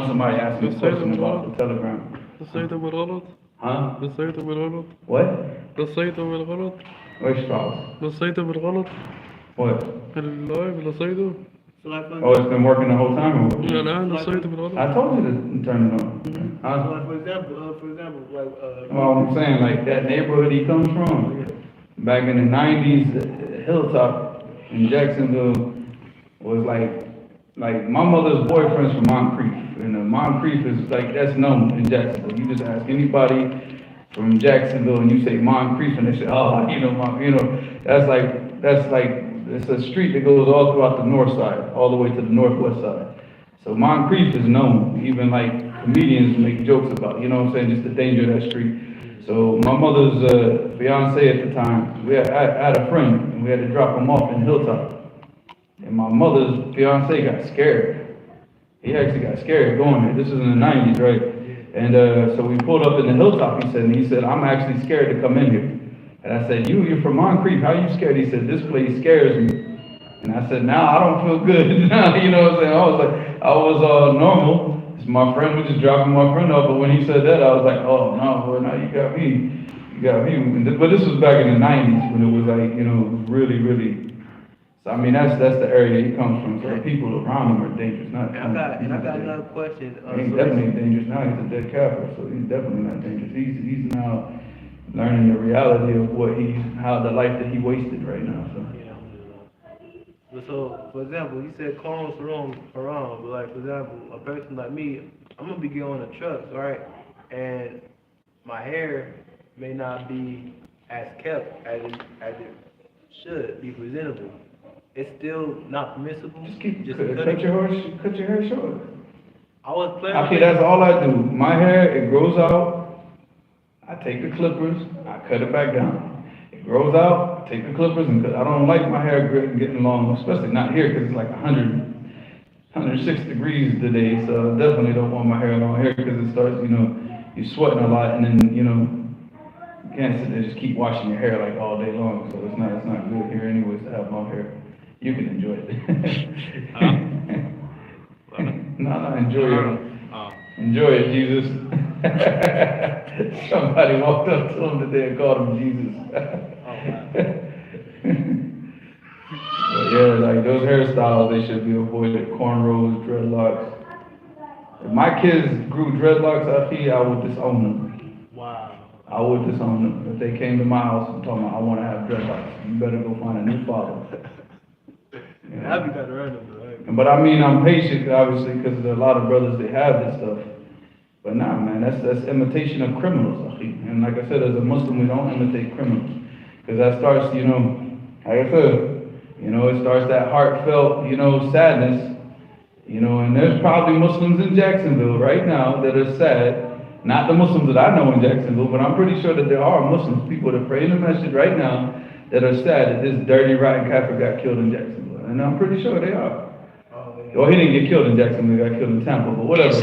somebody asked me a question about the Telegram. الصيد بالغلط Huh? الصيد بالغلط What? الصيد بالغلط Which spouse? الصيد بالغلط What? اللايف الصيد Oh, it's been working the whole time? Or what? الآن الصيد بالغلط I told you to turn it on. Huh? For example, like Well, I'm saying, like, that neighborhood he comes from, back in the 90s, Hilltop in Jacksonville was like my mother's boyfriend's from Moncrief, and Moncrief is like, that's known in Jacksonville. You just ask anybody from Jacksonville and you say Moncrief, and they say, oh, that's like, it's a street that goes all throughout the north side, all the way to the northwest side. So Moncrief is known, even like comedians make jokes about, you know what I'm saying, just the danger of that street. So my mother's fiance at the time, I had a friend, and we had to drop him off in Hilltop. And my mother's fiance got scared. He actually got scared going there. This is in the 90s, right? And so we pulled up in the Hilltop, he said, I'm actually scared to come in here. And I said, you're from Moncrief, how are you scared? He said, this place scares me. And I said, now I don't feel good. You know what I'm saying? I was normal. My friend was just dropping my friend off, but when he said that, I was like, oh no, well, now you got me. But this was back in the 90s when it was like, really, really. So I mean, that's the area he comes from. So the people around him are dangerous. I got another question. He's definitely dangerous now. He's a dead Catholic, so he's definitely not dangerous. He's now learning the reality of how the life that he wasted right now. So. So, for example, you said cornrows haram, but like, for example, a person like me, I'm gonna be getting on the trucks, right? And my hair may not be as kept as it should be presentable. It's still not permissible. Cut your hair short. I was playing. Okay, that's all I do. My hair, it grows out. I take the clippers, I cut it back down. Grows out, take the clippers, and I don't like my hair getting long, especially not here because it's like 106 degrees today, so I definitely don't want my hair long here because it starts, you're sweating a lot, and then, you can't sit there and just keep washing your hair like all day long, so it's not good here anyways to have long hair. You can enjoy it. Enjoy it, Jesus. Somebody walked up to him today and called him Jesus. But yeah, like those hairstyles, they should be avoided. Cornrows, dreadlocks. If my kids grew dreadlocks, I would disown them. Wow. I would disown them. If they came to my house and told me I want to have dreadlocks, you better go find a new father. That'd be kind of random, right? But I mean, I'm patient, obviously, because there are a lot of brothers that have this stuff. But nah, man, that's imitation of criminals. And like I said, as a Muslim, we don't imitate criminals. Because that starts, like I said, it starts that heartfelt, sadness. And there's probably Muslims in Jacksonville right now that are sad. Not the Muslims that I know in Jacksonville, but I'm pretty sure that there are Muslims, people that pray in the masjid right now, that are sad that this dirty, rotten kafir got killed in Jacksonville. And I'm pretty sure they are. Well, he didn't get killed in Jacksonville, he got killed in Tampa, but whatever.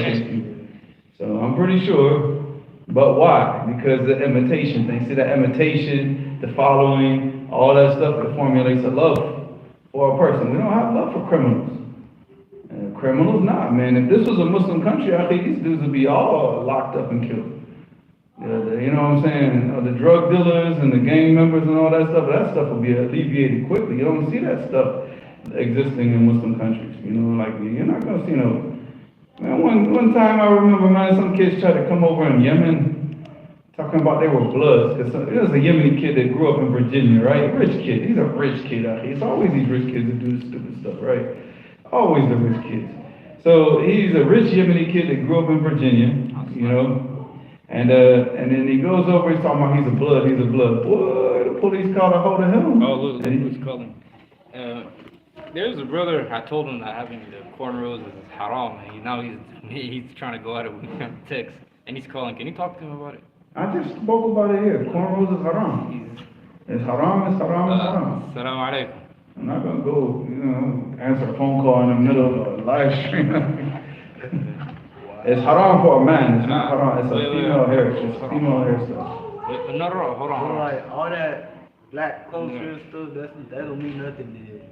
So I'm pretty sure, but why? Because the imitation thing. See, that imitation, the following, all that stuff that formulates a love for a person. We don't have love for criminals. And criminals, nah, man. If this was a Muslim country, I think these dudes would be all locked up and killed. You know what I'm saying? The drug dealers and the gang members and all that stuff will be alleviated quickly. You don't see that stuff existing in Muslim countries. Like you're not gonna see no. Man, one time I remember, man, some kids tried to come over in Yemen, talking about they were Bloods, because there was a Yemeni kid that grew up in Virginia, right? Rich kid. He's a rich kid out here. It's always these rich kids that do this stupid stuff, right? Always the rich kids. So he's a rich Yemeni kid that grew up in Virginia, and then he goes over, he's talking about he's a blood. Boy, the police caught a hold of him. Oh, look who's calling. There's a brother, I told him that having the cornrows is haram, and now he's trying to go at it with me on text, and he's calling. Can you talk to him about it? I just spoke about it here. Cornrows is haram. It's haram. Assalamu alaikum. I'm not going to go, answer a phone call in the middle of a live stream. It's haram for a man. It's not haram. It's a female hair. It's a female hairstyle. No, hold on. Like all that black culture and stuff, that don't mean nothing to him.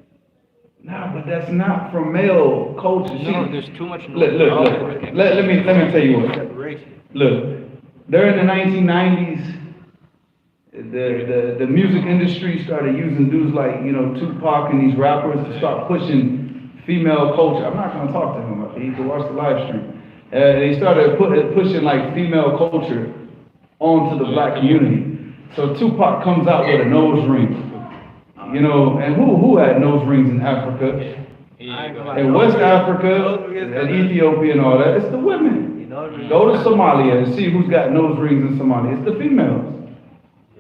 Nah, but that's not from male culture. See, No, there's too much look, noise. look. Let me tell you what. Separation. Look, during the 1990s, the music industry started using dudes like, Tupac and these rappers to start pushing female culture. I'm not gonna talk to him, you can watch the live stream. They started pushing like female culture onto the black community. So Tupac comes out with a nose ring. And who had nose rings in Africa? In West Africa, and Ethiopia and all that, it's the women. Go to Somalia and see who's got nose rings in Somalia. It's the females.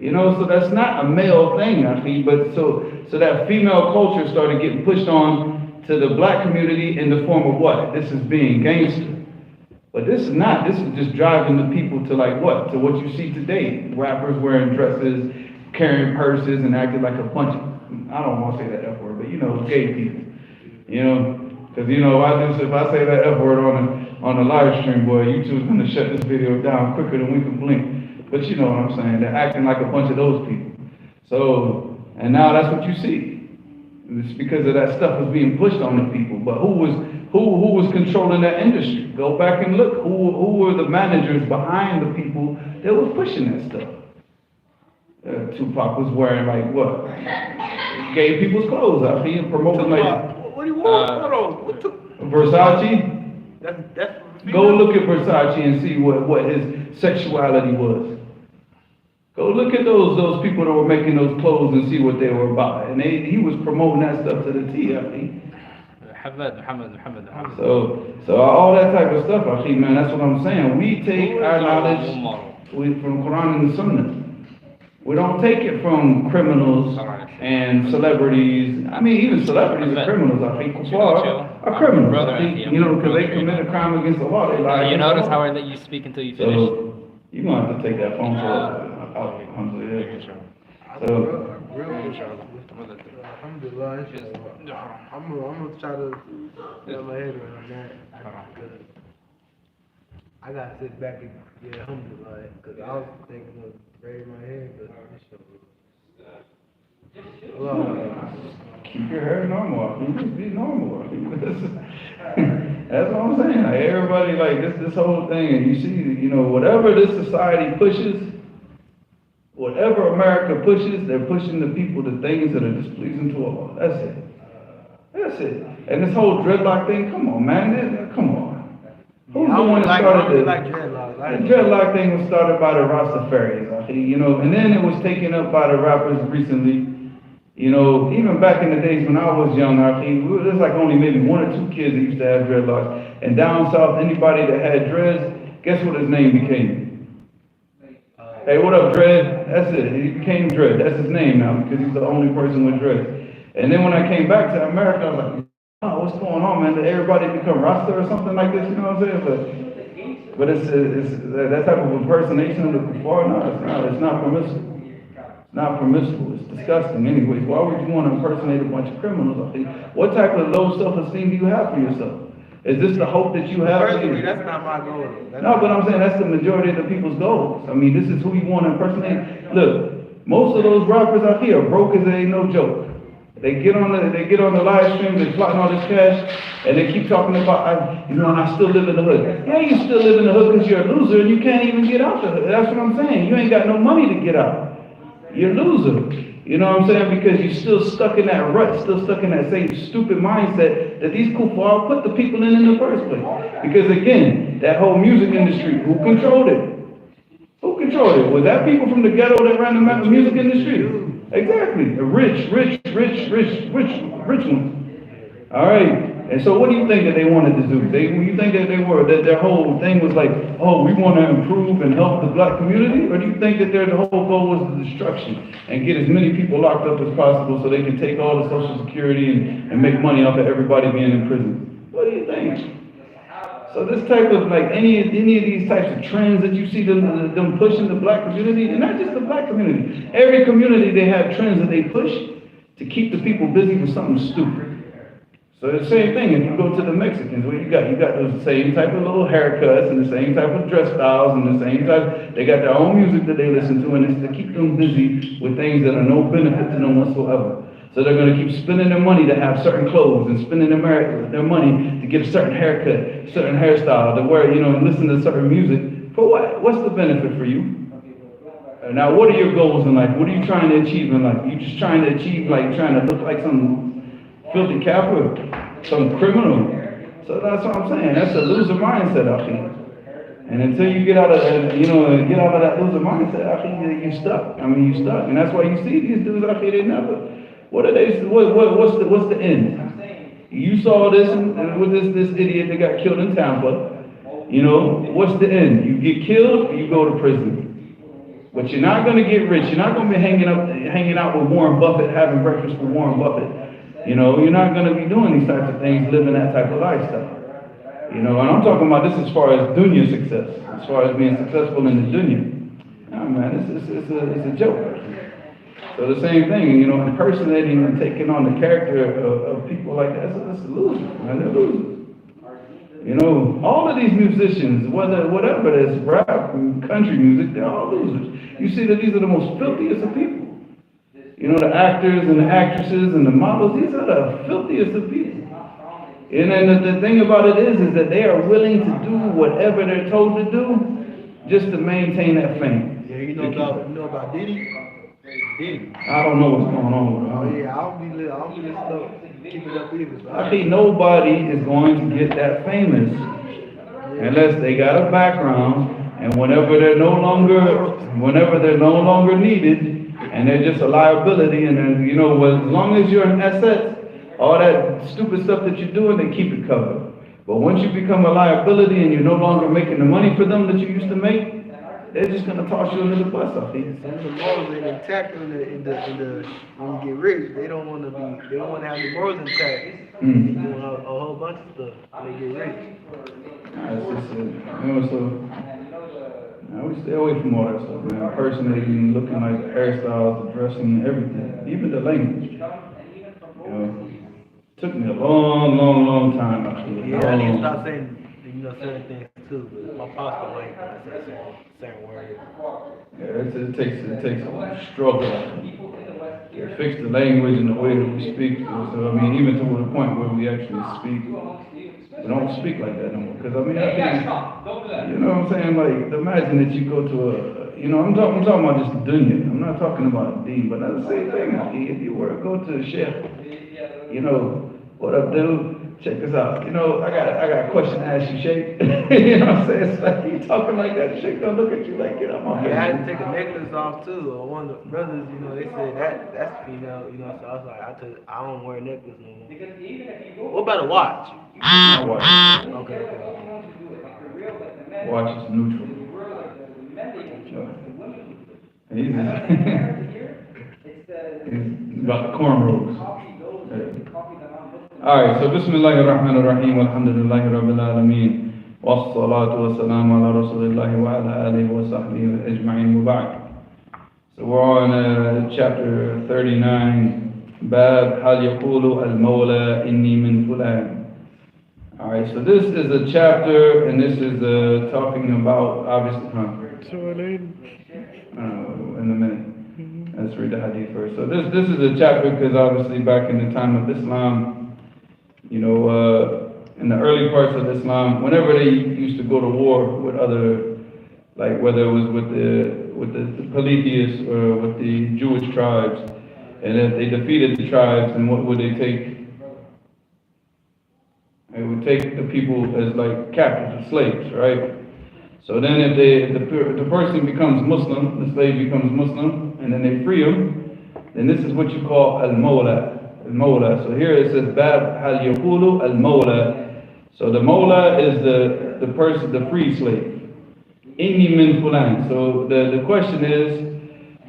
So that's not a male thing, I think, but so that female culture started getting pushed on to the black community in the form of what? This is being gangster. But this is not, this is just driving the people to like what? To what you see today. Rappers wearing dresses, carrying purses, and acting like a bunch of, I don't want to say that F word, but gay people. Because if I say that F word on the live stream, boy, YouTube's gonna shut this video down quicker than we can blink. But you know what I'm saying? They're acting like a bunch of those people. So, and now that's what you see. It's because of that stuff was being pushed on the people. But who was controlling that industry? Go back and look. Who were the managers behind the people that was pushing that stuff? Tupac was wearing like what? Gay people's clothes. I think promoting like. What do you want? Hold on. What took? Versace. That's Go look at Versace and see what his sexuality was. Go look at those people that were making those clothes and see what they were about. And he was promoting that stuff to the T, I think. Muhammad. So all that type of stuff, I think, man, that's what I'm saying. We take our knowledge from Quran and the Sunnah. We don't take it from criminals and celebrities. I mean, even celebrities are criminals. I think kuffar are criminals. I think, because they commit a crime against the law. They lie. You notice how I let you speak until you finish? So you're gonna have to take that phone call. Alhamdulillah. So. Alhamdulillah. I'm gonna try to get my head around that. I gotta sit back and get alhamdulillah, because I was thinking of raising my head, but keep your hair normal. Just be normal. That's what I'm saying. Like, everybody, like this whole thing, and you see, whatever this society pushes, whatever America pushes, they're pushing the people to things that are displeasing to Allah. That's it. And this whole dreadlock thing, come on, man. Come on. Who's the one that started the dreadlock thing was started by the Rastafaris, and then it was taken up by the rappers recently. Even back in the days when I was young, there's like only maybe one or two kids that used to have dreadlocks. And down south, anybody that had dreads, guess what his name became? Hey, what up, Dread? That's it. He became Dread. That's his name now because he's the only person with dreads. And then when I came back to America, I was like, oh, what's going on, man? Did everybody become Rasta or something like this? You know what I'm saying? But it's that type of impersonation of the kuffar. No, it's not permissible. It's not permissible. It's disgusting. Anyways, why would you want to impersonate a bunch of criminals? I think. What type of low self-esteem do you have for yourself? Is this the hope that you have? Personally, that's not my goal. No, but I'm saying that's the majority of the people's goals. I mean, this is who you want to impersonate. Look, most of those rappers out here are broke as they ain't no joke. They get on the live stream, they're plotting all this cash, and they keep talking about, and I still live in the hood. Yeah, you still live in the hood because you're a loser and you can't even get out the hood. That's what I'm saying. You ain't got no money to get out. You're a loser. You know what I'm saying? Because you're still stuck in that rut, still stuck in that same stupid mindset that these kuffar put the people in the first place. Because again, that whole music industry, who controlled it? Who controlled it? Was that people from the ghetto that ran the music industry? Exactly. Rich ones. All right. And so what do you think that they wanted to do? You think that their whole thing was like, oh, we want to improve and help the black community? Or do you think that their whole goal was the destruction and get as many people locked up as possible so they can take all the Social Security and make money off of everybody being in prison? What do you think? So this type of, like, any of these types of trends that you see them pushing the black community, and not just the black community, every community they have trends that they push to keep the people busy with something stupid. So the same thing, if you go to the Mexicans, what you got those same type of little haircuts and the same type of dress styles and the same type, they got their own music that they listen to, and it's to keep them busy with things that are no benefit to them whatsoever. So they're going to keep spending their money to have certain clothes and spending their money to get a certain haircut, certain hairstyle, to wear, and listen to certain music. For what? What's the benefit for you? Now, what are your goals in life? What are you trying to achieve in life? You just trying to achieve, trying to look like some filthy kafir, some criminal. So that's what I'm saying. That's a loser mindset, Akhi. And until you get out of that, get out of that loser mindset, Akhi, you're stuck. You're stuck. And that's why you see these dudes, Akhi, they never. What are they? What's the end? You saw this with this idiot that got killed in Tampa. What's the end? You get killed, you go to prison. But you're not going to get rich. You're not going to be hanging out with Warren Buffett, having breakfast with Warren Buffett. You're not going to be doing these types of things, living that type of lifestyle. And I'm talking about this as far as dunya success, as far as being successful in the dunya. Nah, man, it's a joke. So the same thing, impersonating and taking on the character of people like that, it's a loser, man. They're losers. All of these musicians, whatever it is, rap and country music, they're all losers. You see that these are the most filthiest of people. The actors and the actresses and the models, these are the filthiest of people. And then the thing about it is that they are willing to do whatever they're told to do just to maintain that fame. Yeah, you know about Diddy? Diddy. I don't know what's going on with him. Oh yeah, I'll be listening to keep it up either. I think nobody is going to get that famous unless they got a background, and whenever they're no longer needed, and they're just a liability, and then as long as you're an asset, all that stupid stuff that you're doing, they keep it covered. But once you become a liability and you're no longer making the money for them that you used to make, they're just gonna toss you under the bus, I think. Some of the morals ain't intact in the when you get rich. They don't want to have the morals intact. They doing a whole bunch of stuff when they get rich. We stay away from all that stuff, man. Impersonating, looking like the hairstyles, the dressing, everything, even the language. Took me a long time, actually. Yeah, I need to stop saying certain things too. My pops don't like when I say certain words. Yeah, it takes a struggle to fix the language and the way that we speak. So even to the point where we actually speak, we don't speak like that no more. Because I think, you know what I'm saying? Like, imagine that you go to I'm talking about just dunya. I'm not talking about deen, but that's the same thing. If you were to go to a sheikh, what up, dude? Check this out. I got a question to ask you, Sheikh. You know what I'm saying? It's like you talking like that, Sheikh don't look at you like it. I'm on. Yeah, I had to take a necklace off too. One of the brothers, they said that's female, so I was like, I don't wear a necklace no more. What about a watch? Not watch. Okay. Watch is neutral. He's about the cornrows. Alright, so Bismillahir Rahmanir Rahim, Alhamdulillahi Rabbil Alameen, Wassalatu wassalamu ala Rasulillahi wa ala alihi wa sahbihi ajma'in wa ba'd. So we're on chapter 39, Bab Hal Yaqulu Al-Mawla Inni Min Fulan. Alright, so this is a chapter, and this is talking about, obviously, in a minute. Let's read the hadith first. So this is a chapter because obviously back in the time of Islam, in the early parts of Islam, whenever they used to go to war with other, like whether it was with the polytheists or with the Jewish tribes, and if they defeated the tribes, then what would they take? They would take the people as like captives, as slaves, right? So then if the person becomes Muslim, the slave becomes Muslim, and then they free him, then this is what you call al-mawla. Al-mawla. So here it says, Bab hal yaqulu al-mawla. So the mawla is the person, the free slave. Inni min fulan. So the question is,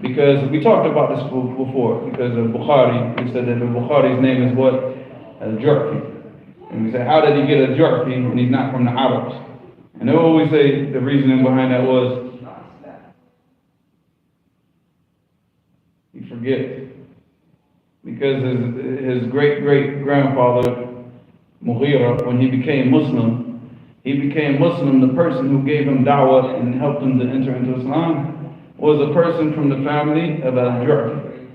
because we talked about this before, because of Bukhari, we said that the Bukhari's name is what? Al-Jurfi. And we say, how did he get a Jurfi and he's not from the Arabs? And they always say the reasoning behind that was, you forget. Because his great-great-grandfather, Mughira, when he became Muslim, the person who gave him da'wah and helped him to enter into Islam was a person from the family of Al-Jurfi.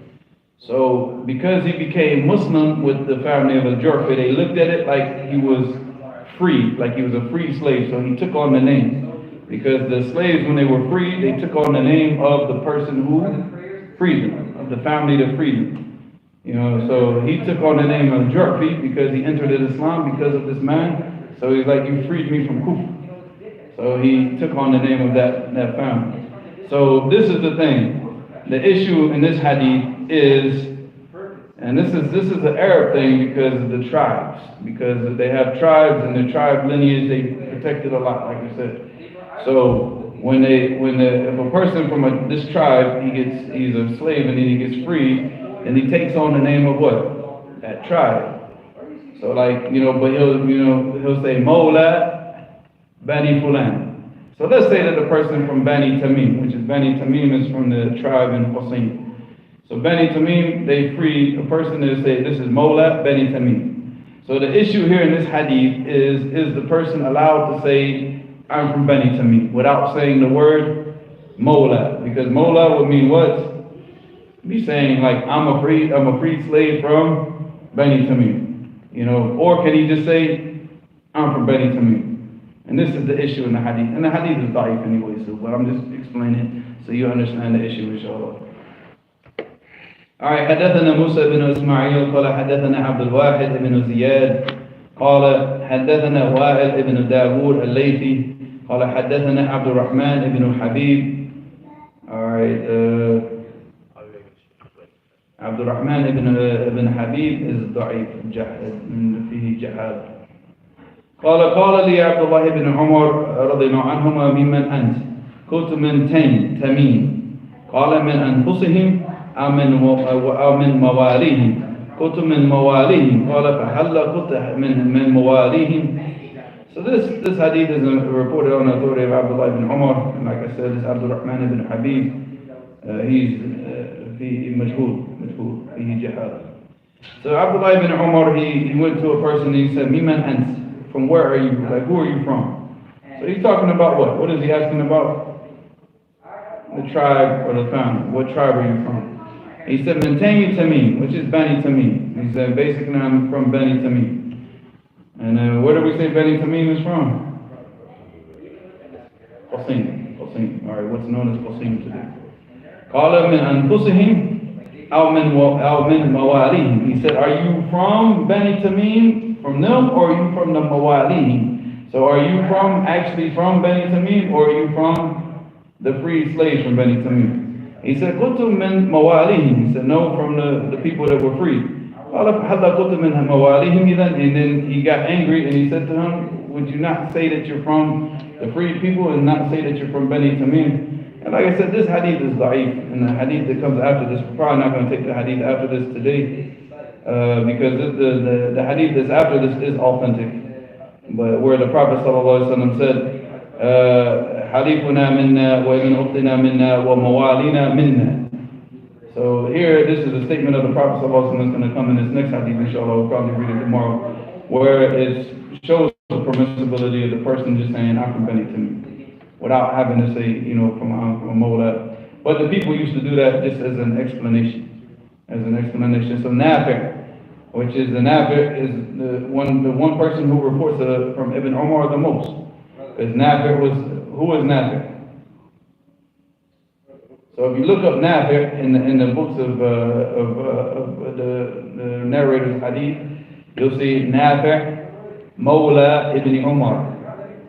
So because he became Muslim with the family of al-Jurfi, they looked at it like he was free, like he was a free slave. So he took on the name. Because the slaves, when they were free, they took on the name of the person who freed them, of the family that freed them. You know, so he took on the name of Jurfi because he entered Islam because of this man. So he's like, you freed me from Kufr. So he took on the name of that family. So this is the thing. The issue in this hadith is, and this is an Arab thing because of the tribes. Because they have tribes and the tribe lineage, they protected a lot, like I said. So if a person from this tribe, he's a slave and then he gets free, and he takes on the name of what? That tribe. So like, you know, but he'll say Mawla Bani Fulan. So let's say that the person from Bani Tamim, which is Bani Tamim is from the tribe in Hussein. So Bani Tamim, they free a person to say this is Mawla Bani Tamim. So the issue here in this hadith is the person allowed to say I'm from Bani Tamim without saying the word Mawla, because Mawla would mean what? Be saying like I'm a free slave from Bani Tamim, you know, or can he just say I'm from Bani Tamim? And this is the issue in the hadith. And the hadith is da'if anyway, so but I'm just explaining so you understand the issue, inshallah. Alright, حدثنا موسى بن إسماعيل قال حدثنا عبد الواحد بن زياد قال حدثنا وائل بن داوود الليثي قال حدثنا عبد الرحمن بن حبيب. Alright, عبد الرحمن بن حبيب is ضعيف فيه جهاد. قال لي عبد الله بن عمر رضي الله عنهما ممن أنت؟ قلت من تميم. قال من أنفسهم أو من مواليهم. قلت من مواليهم. قال فهل قلت من مواليهم. So this hadith is reported on the authority of Abdullah ibn Umar, and like I said, this Abdul Rahman ibn Habib, he's في مجهول فيه جهالة. So Abdullah ibn Umar, he went to a person and he said, Miman Ant, from where are you? Like, who are you from? So he's talking about what? What is he asking about? The tribe or the family. What tribe are you from? He said, Min Tamim, which is Bani Tamim. He said, basically, I'm from Bani Tamim. And where do we say Bani Tamim is from? Qasim. Alright, what's known as Qasim today. قال من أنفسهم أو من مواليهم. He said, are you from Bani Tamim, from them, or are you from the Mawalihim? So are you actually from Bani Tamim, or are you from the free slaves from Bani Tamim? He said, قلت من مواليهم. He said, no, from the people that were free. قال فحتى قلت من مواليهم. And then he got angry and he said to him, would you not say that you're from the free people and not say that you're from Bani Tamim? And like I said, this hadith is da'if, and the hadith that comes after this, we're probably not going to take the hadith after this today, because the hadith that's after this is authentic. But where the Prophet ﷺ said, Halifuna minna wa ibn ukhtina minna wa mawalina minna. So here, this is a statement of the Prophet ﷺ that's going to come in this next hadith, inshallah. We'll probably read it tomorrow, where it shows the permissibility of the person just saying, I'm from Bani Tamim, without having to say, you know, from Mawla. But the people used to do that just as an explanation. So Nafi', which is the Nafi', is the one person who reports from Ibn Umar the most. Because who was Nafi'? So if you look up Nafi' in the books of the narrators hadith, you'll see Nafi' Mawla Ibn Umar.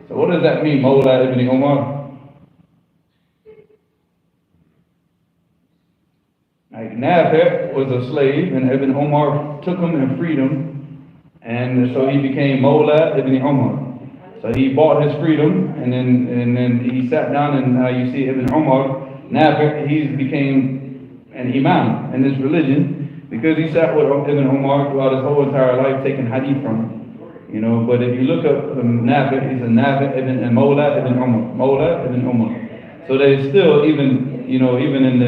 So what does that mean, Mawla ibn Umar? Like Nafi' was a slave, and Ibn Umar took him and freed him, and so he became Mawla ibn Umar. So he bought his freedom, and then he sat down, and you see Ibn Umar, Nafi', he became an imam in this religion, because he sat with Ibn Umar throughout his whole entire life, taking hadith from him. You know, but if you look up Nafi', he's a Nafi' ibn Mawla ibn Umar. Mawla ibn Umar. So they still, even in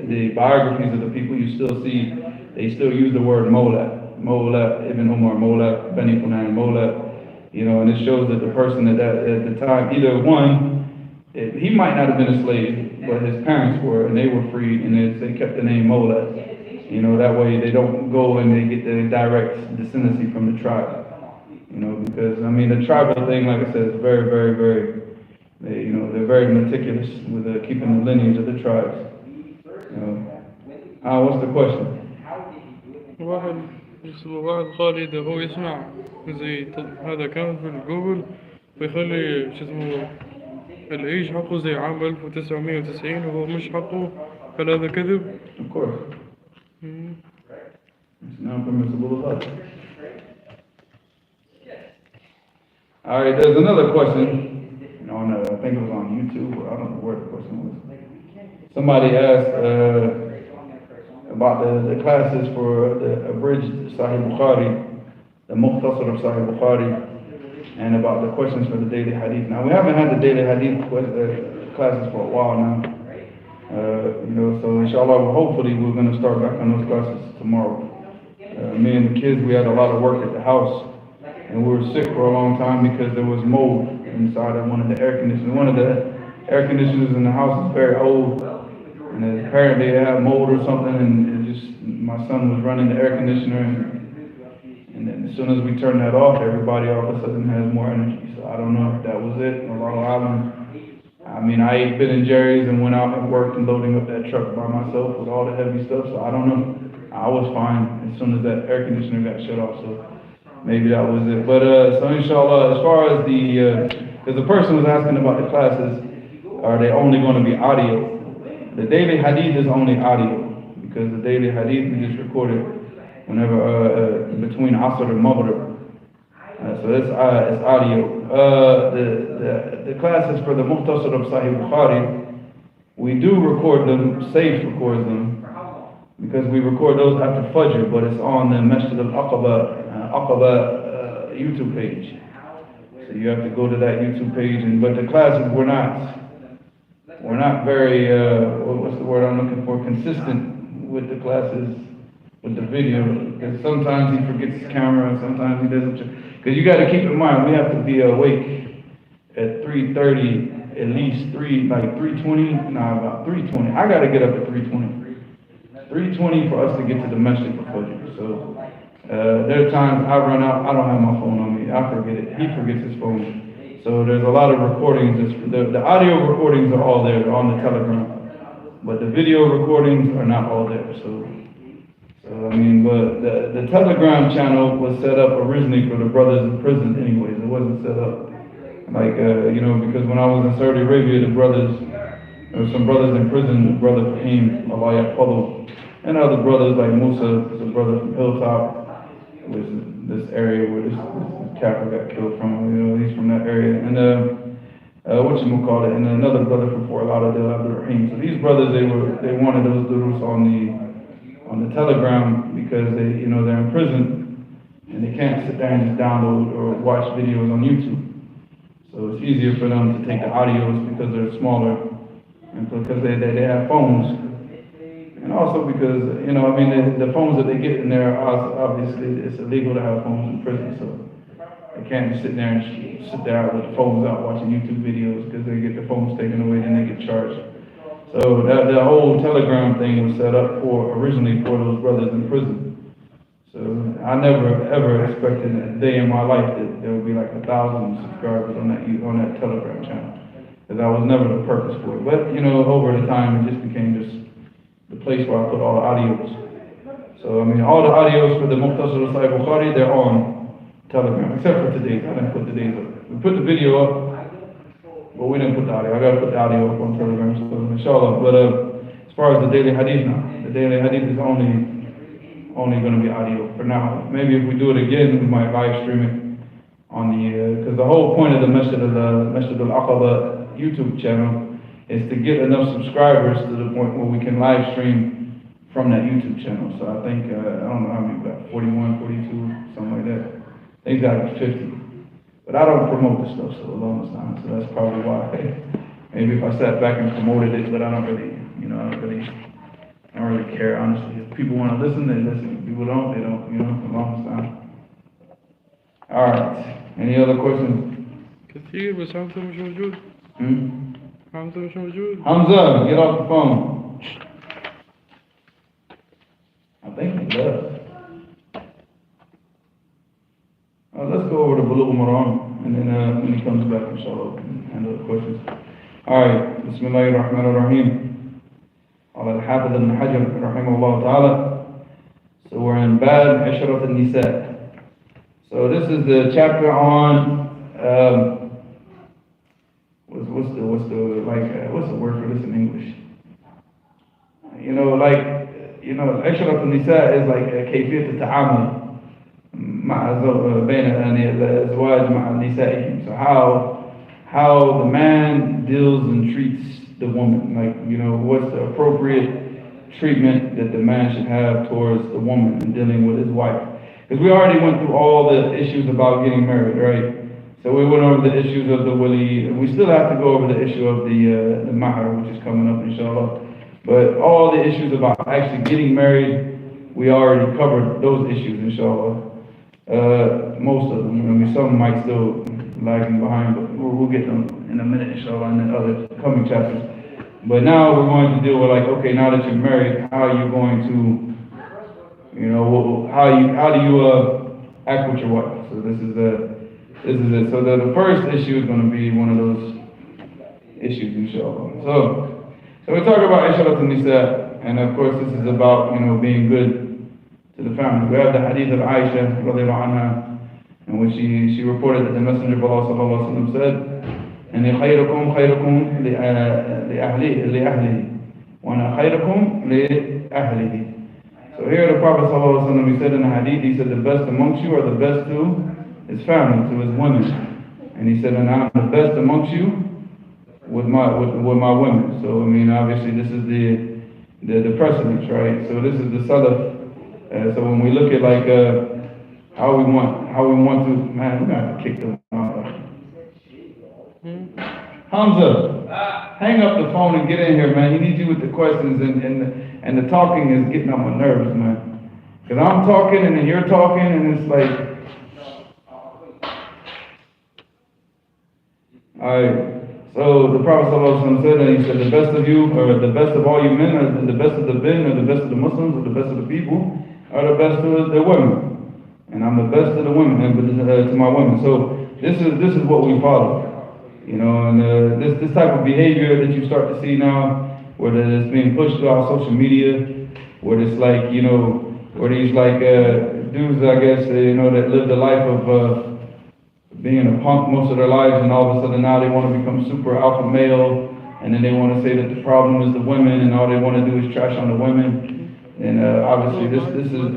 the biographies of the people, you still see, they still use the word Mawla. Mawla ibn Umar, Mawla Bani Fulan, Mawla, you know, and it shows that the person at the time, either one, he might not have been a slave, but his parents were, and they were free, and they kept the name Mawla. You know, that way they don't go and they get the direct descendancy from the tribe. You know, because, I mean, the tribal thing, like I said, is very, very, very, you know, they're very meticulous with keeping the lineage of the tribes. You know. What's the question? واحد اسمه واحد خالد هو يسمع زي هذا كان في الجوجل ويخلي شو اسمه العيش حقه زي عام 1990 وهو مش حقه. هل هذا كذب؟ Of course. It's non-permissible of us. All right, there's another question. I think it was on YouTube, or I don't know where the question was. Somebody asked about the classes for the abridged Sahih Bukhari, the Mukhtasar of Sahih Bukhari, and about the questions for the daily hadith. Now, we haven't had the daily hadith classes for a while now. You know, so inshallah, hopefully we're going to start back on those classes tomorrow. Me and the kids, we had a lot of work at the house, and we were sick for a long time because there was mold inside of one of the air conditioners. One of the air conditioners in the house is very old, and apparently it had mold or something, and my son was running the air conditioner, and then as soon as we turned that off, everybody all of a sudden has more energy. So I don't know if that was it. Allahu A'lam. I mean, I ate Ben and Jerry's and went out and worked and loading up that truck by myself with all the heavy stuff, so I don't know. I was fine as soon as that air conditioner got shut off, so maybe that was it. But so inshallah, as far as because the person was asking about the classes, are they only going to be audio? The daily hadith is only audio, because the daily hadith we just recorded whenever between Asr and Maghrib. So it's audio. The classes for the Mukhtasar of Sahih Bukhari, we do record them, Safe records them, because we record those after Fajr, but it's on the Masjid al-Aqaba YouTube page. So you have to go to that YouTube page, but the classes we're not very, what's the word I'm looking for, consistent with the classes, with the video, because sometimes he forgets his camera, and sometimes he doesn't, because you got to keep in mind, we have to be awake at 3:30, at least 3:20, about 3:20, I got to get up at 3:20 for us to get to the masjid for Fajr. So there are times I run out, I don't have my phone on me, I forget it, he forgets his phone. So there's a lot of recordings, the audio recordings are all there, they're on the Telegram, but the video recordings are not all there. So I mean, but the Telegram channel was set up originally for the brothers in prison anyways, it wasn't set up like, you know, because when I was in Saudi Arabia, there were some brothers in prison, Brother Fahim, Allah Yahfadhu, and other brothers like Musa, there's a brother from Hilltop, was this area where this Kafir got killed from, you know, he's from that area, and and another brother from Fort Lauderdale, Abdul Rahim. So these brothers, they wanted those durus on the Telegram because they're in prison and they can't sit there and just download or watch videos on YouTube. So it's easier for them to take the audios because they're smaller and because they have phones. And also because, the phones that they get in there, obviously it's illegal to have phones in prison, so they can't just sit there with the phones out watching YouTube videos because they get the phones taken away and they get charged. So the whole Telegram thing was set up originally for those brothers in prison. So I never ever expected a day in my life that there would be like 1,000 subscribers on that Telegram channel, because that was never the purpose for it. But over the time it just became just the place where I put all the audios. So all the audios for the Mukhtasar of Sahih Bukhari, they're on Telegram, except for today's. I didn't put today's up. We put the video up, but we didn't put the audio. I gotta put the audio up on Telegram, so inshallah. But as far as the daily hadith now, the daily hadith is only going to be audio for now. Maybe if we do it again, we might live stream it on because the whole point of the Masjid al-Aqaba YouTube channel is to get enough subscribers to the point where we can live stream from that YouTube channel. So I think, I don't know how many, about 41, 42, something like that. I think got 50. But I don't promote this stuff so long as time, so that's probably why. Maybe if I sat back and promoted it, but I don't really care, honestly. If people want to listen, they listen. If people don't, they don't, for a long time. All right. Any other questions? كثير بس حمزة مش موجود. حمزة مش موجود. Hamza, get off the phone. I inshallah, and other questions. Alright, Bismillahir Rahmanir Rahim. Al-Hafiz ibn Hajar, rahimahullah ta'ala. So we're in Bab Ishrat al-Nisa. So this is the chapter on, what's the word for this in English? Ishrat al-Nisa is like كيفية التعامل بين الأزواج مع نسائهم. So how the man deals and treats the woman, what's the appropriate treatment that the man should have towards the woman in dealing with his wife. Because we already went through all the issues about getting married, right? So we went over the issues of the wali. We still have to go over the issue of the mahar, which is coming up, inshallah. But all the issues about actually getting married, we already covered those issues, inshallah. Most of them. Some might still lagging behind, but we'll get them in a minute, inshallah, in the other coming chapters. But now we're going to deal with okay, now that you're married, how are you going to, how do you act with your wife? So this is it. So the first issue is going to be one of those issues, inshallah. So we talk about Ishrat al-Nisa, and of course this is about, being good to the family. We have the hadith of Aisha, radiallahu anha, in which she reported that the Messenger of Allah sallallahu alaihi wasallam said, "Ani khayrukum khayrukum li ahlihi, wa ana khayrukum li ahlihi." So here the Prophet sallallahu alaihi wasallam, he said in the hadith, he said, the best amongst you are the best to his family, to his women. And he said, and I'm the best amongst you with my women. So obviously this is the precedence, right? So this is the salaf. So when we look at how we want to, man, we're gonna have to kick them out. Hamza, hang up the phone and get in here, man. He needs you with the questions, and the talking is getting on my nerves, man. Because I'm talking and then you're talking and it's like, alright. So the Prophet ﷺ said, and he said, the best of you, or the best of all you men, or the best of the men, or the best of the Muslims, or the best of the people, are the best of the women. And I'm the best of the women, and to my women. So this is what we follow. And this type of behavior that you start to see now, where it's being pushed throughout social media, where it's where these dudes, I guess, that live the life of being a punk most of their lives, and all of a sudden now they want to become super alpha male, and then they want to say that the problem is the women, and all they want to do is trash on the women. And obviously this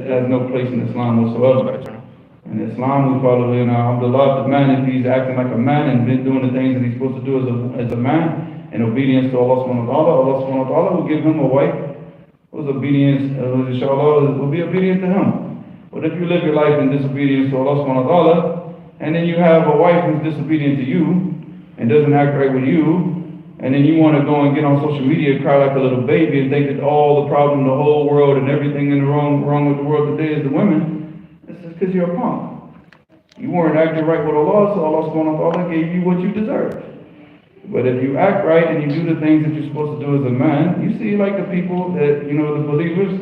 has no place in Islam whatsoever. In Islam we follow, alhamdulillah, the man, if he's acting like a man and been doing the things that he's supposed to do as a man, in obedience to Allah subhanahu wa ta'ala, Allah subhanahu wa ta'ala will give him a wife whose obedience, inshallah, will be obedient to him. But if you live your life in disobedience to Allah subhanahu wa ta'ala, and then you have a wife who's disobedient to you, and doesn't act right with you, and then you want to go and get on social media and cry like a little baby and think that all the problem, the whole world, and everything in the wrong with the world today is the women, this is because you're a punk. You weren't acting right with Allah, so Allah subhanahu wa ta'ala gave you what you deserve. But if you act right and you do the things that you're supposed to do as a man, you see like the people that, the believers,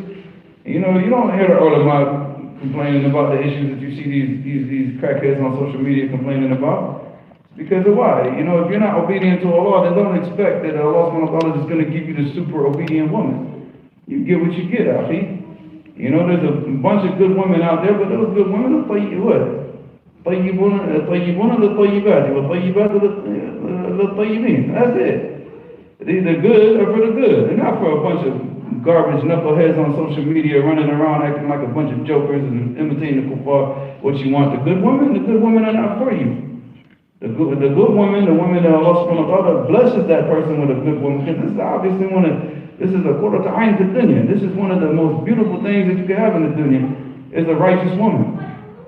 you don't hear the ulama complaining about the issues that you see these crackheads on social media complaining about. Because of why? If you're not obedient to Allah, then don't expect that Allah subhanahu wa ta'ala is going to give you the super obedient woman. You get what you get, akhi. There's a bunch of good women out there, but those good women are what? طيبون للطيبات والطيبات للطيبين. That's it. The good are for the good, and not for a bunch of garbage knuckleheads on social media running around acting like a bunch of jokers and imitating the kuffar. What you want? The good women are not for you. The good woman, the woman that Allah subhanahu wa ta'ala blesses that person with a good woman, because this is obviously this is a qurrat ayn fi dunya. This is one of the most beautiful things that you can have in the dunya, is a righteous woman.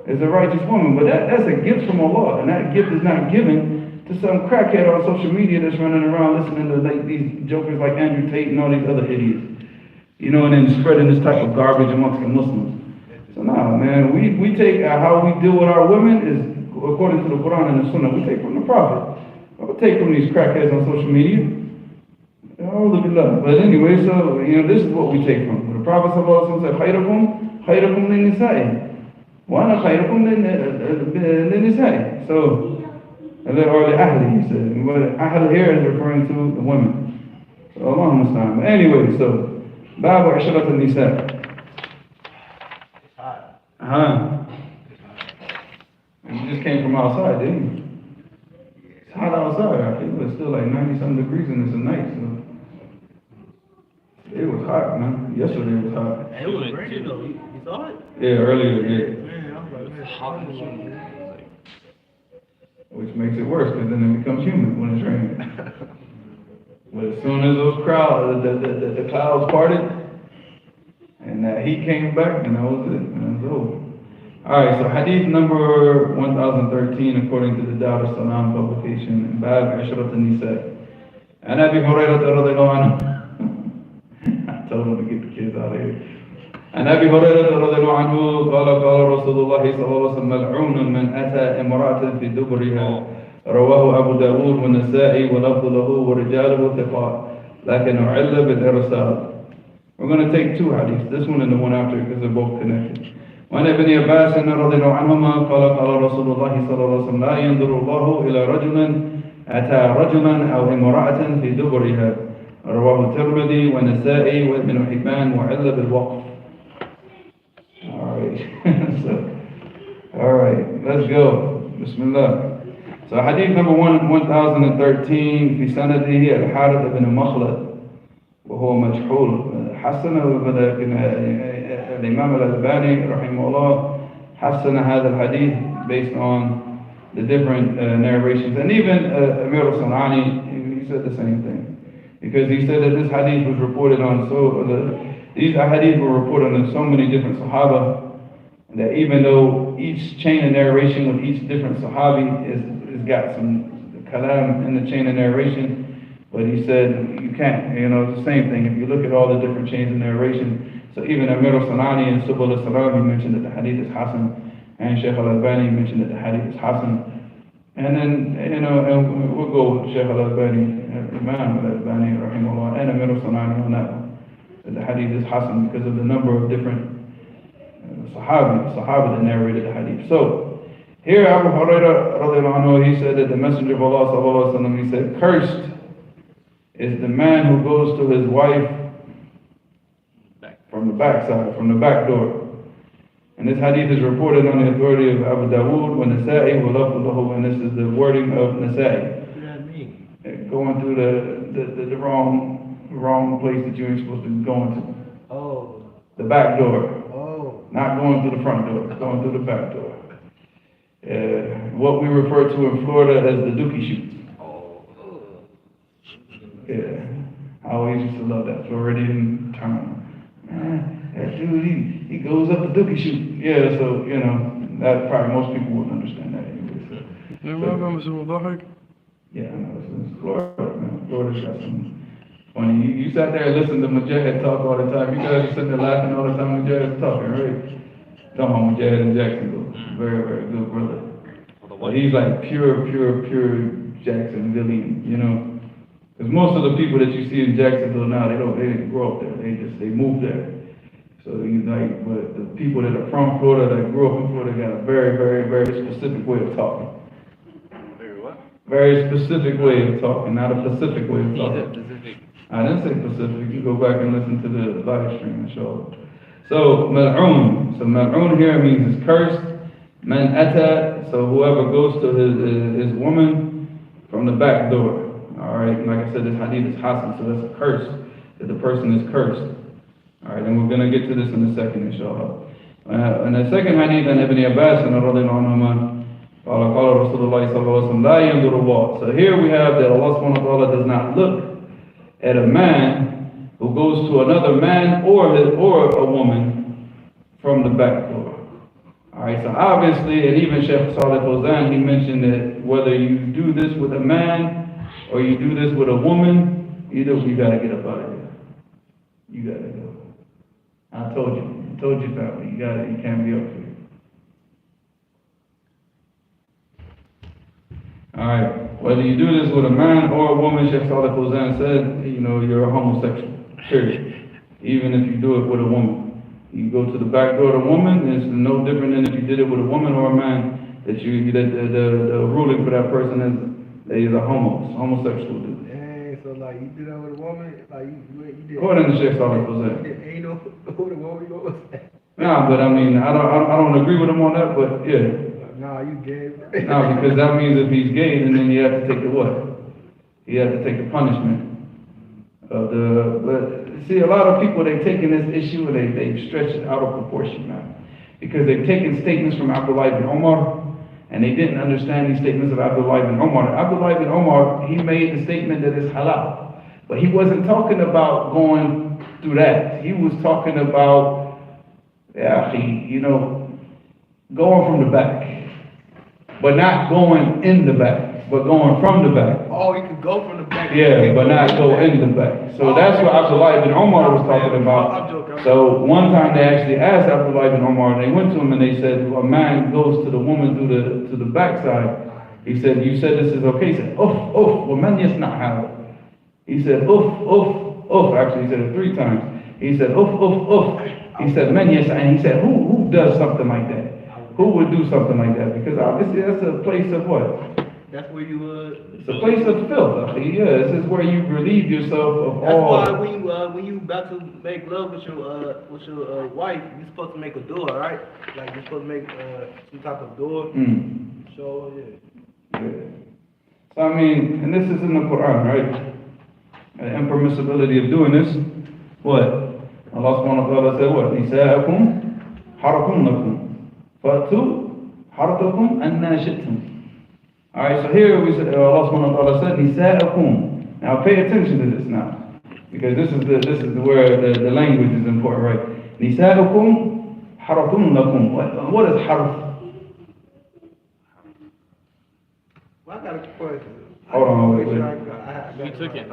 Is a righteous woman. But that's a gift from Allah, and that gift is not given to some crackhead on social media that's running around listening to these jokers like Andrew Tate and all these other idiots. And then spreading this type of garbage amongst the Muslims. So now, man, we take how we deal with our women is according to the Quran and the Sunnah. We take from the Prophet. We don't take from these crackheads on social media. But anyway, so this is what we take from. The Prophet said, "Khayrukum lin-nisa'i, wa ana khayrukum lin-nisa'i." So And then, or the ahli, he said. But ahli here is referring to the women. So Allah musta'an. Anyway, so, Babu Ashrat al-Nisa. It's hot. You just came from outside, didn't you? It's hot outside. I think it was still like 90-something degrees in this night, so. It was hot, man. Yesterday it was hot. It was raining though. You saw it? Yeah, earlier, yeah. Man, I was like, man, Hot and humid. Which makes it worse, because then it becomes humid when it's raining. But as soon as those the clouds parted, and that heat came back, and that was it. And it was over. Alright, so hadith number 1013, according to the Dar es-Salaam publication, Bab Ashrat al-Nisa. And Abi Hurairah radhiyallahu anhu. I told him to get the kids out of here. عن ابي هريره رضي الله عنه قال قال رسول الله صلى الله عليه وسلم ملعون من اتى امراه في دبرها رواه ابو داود والنسائي ولفظ له ورجاله ثقات لكن اعل بالارسال. We're going to take two hadiths, this one and the one after, because they're both connected. وعن ابن عباس رضي الله عنهما قال قال رسول الله صلى الله عليه وسلم لا ينظر الله الى رجل اتى رجلا او امراه في دبرها رواه الترمذي والنسائي وابن حبان وعل بالوقف. Alright, let's go. Bismillah. So hadith number 1013 في سنده الحارث بن مخلد وهو مجحول حسن ولكن الإمام الألباني رحمه الله حسن هذا الحديث based on the different narrations, and even Amir al-Sanani, he said the same thing, because he said that this hadith was reported on these hadith were reported on so many different Sahaba that even though each chain of narration with each different Sahabi is got some kalam in the chain of narration, but he said you can't, it's the same thing. If you look at all the different chains of narration, so even Amir al-Sanani and Subul al-Salam, he mentioned that the hadith is Hasan, and Shaykh al-Albani mentioned that the hadith is Hasan. And then, and we'll go with Shaykh al-Albani, Imam al-Albani, rahimahullah, and Amir al-Sanani on that one. That the hadith is Hasan because of the number of different Sahaba that narrated the hadith. So, here Abu Hurairah radiallahu anhu, he said that the Messenger of Allah sallallahu alaihi wasallam, he said, cursed is the man who goes to his wife from the backside, from the back door. And this hadith is reported on the authority of Abu Dawood, wa Nasa'i, wa lafzuhu, and this is the wording of Nasa'i. what does that mean? Going through the wrong place that you ain't supposed to be going to. Oh. The back door. Oh. Not going through the front door, going through the back door. What we refer to in Florida as the dookie chute. Yeah. I always used to love that Floridian term. That dude, he goes up the dookie chute. Yeah, so, that probably most people wouldn't understand that anyway. Yeah, I know, it's Florida, man. Florida's got some funny. You sat there and listened to Mujahid talk all the time. You guys are sitting there laughing all the time Mujahid's talking, right? Talking about Mujahid in Jacksonville. Very, very good brother. But he's like pure Jacksonvillian, Because most of the people that you see in Jacksonville now, they didn't grow up there. They moved there. So but the people that are from Florida, that grew up in Florida, got a very, very, very specific way of talking. Very what? Very specific way of talking, not a Pacific way of talking. Pacific. I didn't say Pacific. You go back and listen to the live stream and show. So mal'un. So mal'un here means it's cursed. Man ata. So whoever goes to his woman from the back door. All right. Like I said, this hadith is hasan. So that's a curse. That the person is cursed. All right, and we're going to get to this in a second, inshallah. And the second hadith, and Ibn Abbas, and so here we have that Allah subhanahu wa ta'ala does not look at a man who goes to another man or a woman from the back door. All right, so obviously, and even Shaykh Salih Fawzan, he mentioned that whether you do this with a man or you do this with a woman, either way, you got to get up out of here. You got to go. I told you, family, you can't be up here. Alright, whether you do this with a man or a woman, Shaykh Salih Fawzan said, you're a homosexual, period. Even if you do it with a woman. You go to the back door of a woman, it's no different than if you did it with a woman or a man. that the ruling for that person is that he's a homosexual dude. Dang, so like you do that with a woman, like you did. According to Sheikh Salih Hussein. Ain't no with a woman you gonna say. Nah, but I mean, I don't agree with him on that, but yeah. Nah, you gay. No, because that means if he's gay, then you have to take the what? You have to take the punishment of the. But see, a lot of people they've taken this issue and they've stretched it out of proportion now, because they've taken statements from Abdullah ibn Omar and they didn't understand these statements of Abdullah ibn Omar. Abdullah ibn Omar, he made the statement that it's halal, but he wasn't talking about going through that. He was talking about, going from the back. But not going in the back, but going from the back. Oh, you can go from the back. Yeah, but not go in the back. So that's what Abdullah ibn Omar was talking about. So one time they actually asked Abdullah ibn Omar, and they went to him and they said, a man goes to the woman to the backside. He said, you said this is okay? He said, وَمَنْ يَصْنَعْ هَذَا? He said, actually he said it 3 times. He said, He said, مَنْ يَصْنَعْ, and he said, who does something like that? Who would do something like that? Because obviously that's a place of what? That's where you It's a place of filth. Yeah, this is where you relieve yourself of all. That's why when you about to make love with your wife, you're supposed to make a door, right? Like you're supposed to make some type of door. So yeah. So I mean, and this is in the Quran, right? The impermissibility of doing this. What? Allah subhanahu wa ta'ala said what? Nisa'akum harakum lakum. Fatu haratakum anna shi'tum. Alright, so here we said, Allah subhanahu wa ta'ala said, Nisa'akum. Now pay attention to this now, because this is where the language is important, right? Nisa'akum haratum lakum. What is harf? Well, I got a question. Hold on, wait. You took it.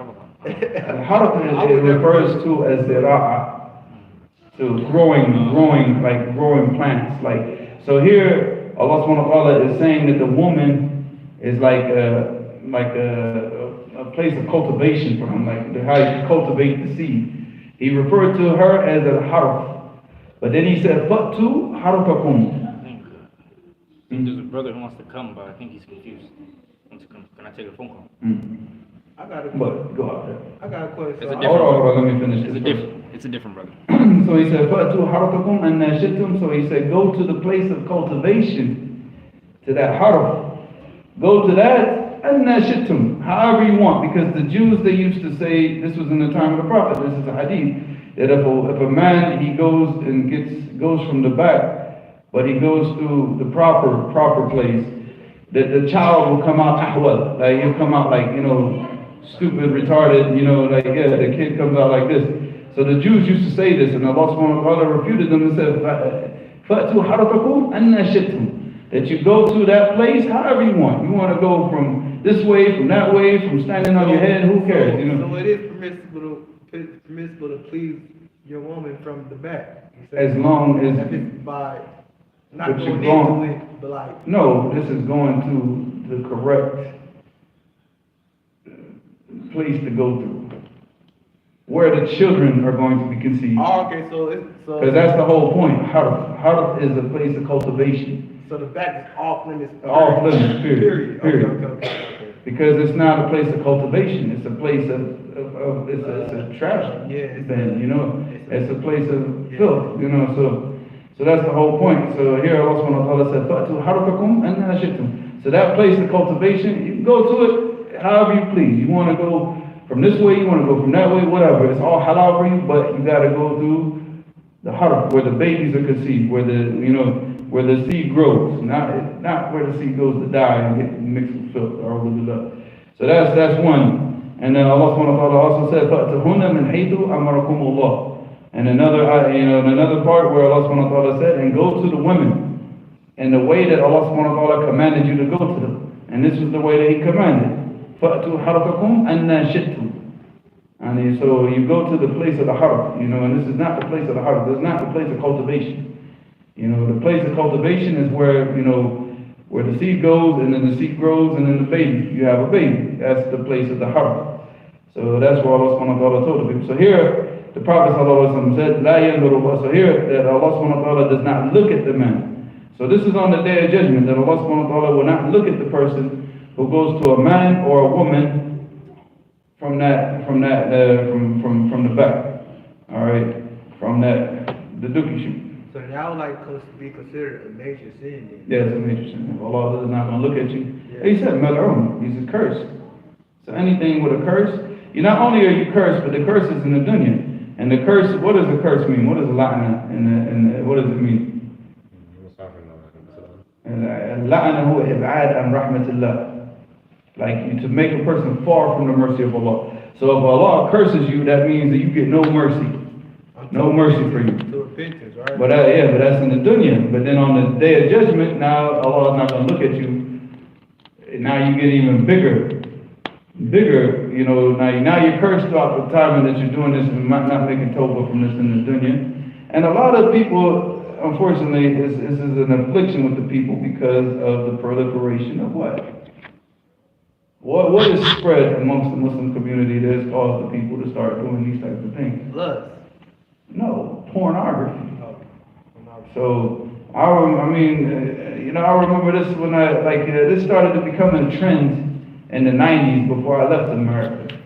Harf it refers to as zira'a, to growing plants, like. So here, Allah subhanahu wa ta'ala is saying that the woman is like a place of cultivation for him, like how you cultivate the seed. He referred to her as a harf, but then he said, "Fatu harfakum." I think there's a brother who wants to come, but I think he's confused. Wants to come. Can I take a phone call? I got a But go out there. I got a question. Hold on, let me finish this. It's a different brother. So he said, فَأْتُوا حَرَفَكُمْ أَنَّا شِئْتُمْ. So he said, go to the place of cultivation, to that harf. Go to that, أَنَّا شِئْتُمْ, however you want. Because the Jews, they used to say, this was in the time of the Prophet, this is a hadith, that if a man, he goes from the back, but he goes through the proper place, that the child will come out ahwal, like he'll come out like, stupid, retarded, the kid comes out like this. So the Jews used to say this, and Allah subhanahu wa ta'ala refuted them and said, فَأْتُوا حَرَفَكُمْ أَنَّا شِئْتُمْ, that you go to that place however you want. You want to go from this way, from that way, from standing on your head, who cares? So it is permissible to please your woman from the back. As long as if it's by not but going you're into it, but like no, this is going to the correct place to go through, where the children are going to be conceived. Oh, okay, so because that's the whole point. Harf is a place of cultivation. So the back is off limits. Off limits, period. Okay. Because it's not a place of cultivation. It's a place of it's a trash bin, It's a place of filth, So that's the whole point. So here Allah subhanahu wa ta'ala said, فَأْتُوا حَرَفَكُمْ أَنَّا شِئْتُمْ. So that place of cultivation, you can go to it however you please. You want to go from this way, you want to go from that way, whatever. It's all halal for you, but you got to go through the harf, where the babies are conceived, where the seed grows, not where the seed goes to die and get mixed with filth. So that's one. And then Allah subhanahu wa ta'ala also said, فَأْتُهُنَّ مِنْ حَيْثُ أَمَرَكُمُ اللَّهُ. And another part where Allah subhanahu wa ta'ala said, and go to the women in the way that Allah subhanahu wa ta'ala commanded you to go to them. And this was the way that He commanded. فَأْتُوا حَرَفَكُمْ أَنَّا شِئْتُمْ. And so you go to the place of the harf, and this is not the place of the harf. This is not the place of cultivation. The place of cultivation is where, where the seed goes, and then the seed grows, and then the baby, you have a baby. That's the place of the harf. So that's what Allah subhanahu wa ta'ala told the people. So here, the Prophet sallallahu alaihi wasallam said, "La yanzuru." So here, that Allah subhanahu wa ta'ala does not look at the man, So this is on the day of judgment, that Allah subhanahu wa ta'ala will not look at the person who goes to a man or a woman from the back. Alright? From the dookie shoot. So that would like be considered a major sin then. Yeah, it's a major sin. If Allah is not going to look at you. Yeah. He said, Mal'un, he's a curse. So anything with a curse, not only are you cursed, but the curse is in the dunya. And the curse, what does the curse mean? What is la'na? And what does it mean? La'na huwa ib'ad an rahmatillah. Like to make a person far from the mercy of Allah. So if Allah curses you, that means that you get no mercy. No mercy for you. To repentance, right? But but that's in the dunya. But then on the day of judgment, now Allah is not going to look at you. Now you get even bigger. Now you're cursed throughout the time that you're doing this and not making tawbah from this in the dunya. And a lot of people, unfortunately, this is an affliction with the people because of the proliferation of what? What is spread amongst the Muslim community that has caused the people to start doing these types of things? Lust. No, pornography. Oh. So, I remember this when this started to become a trend in the 90s before I left America.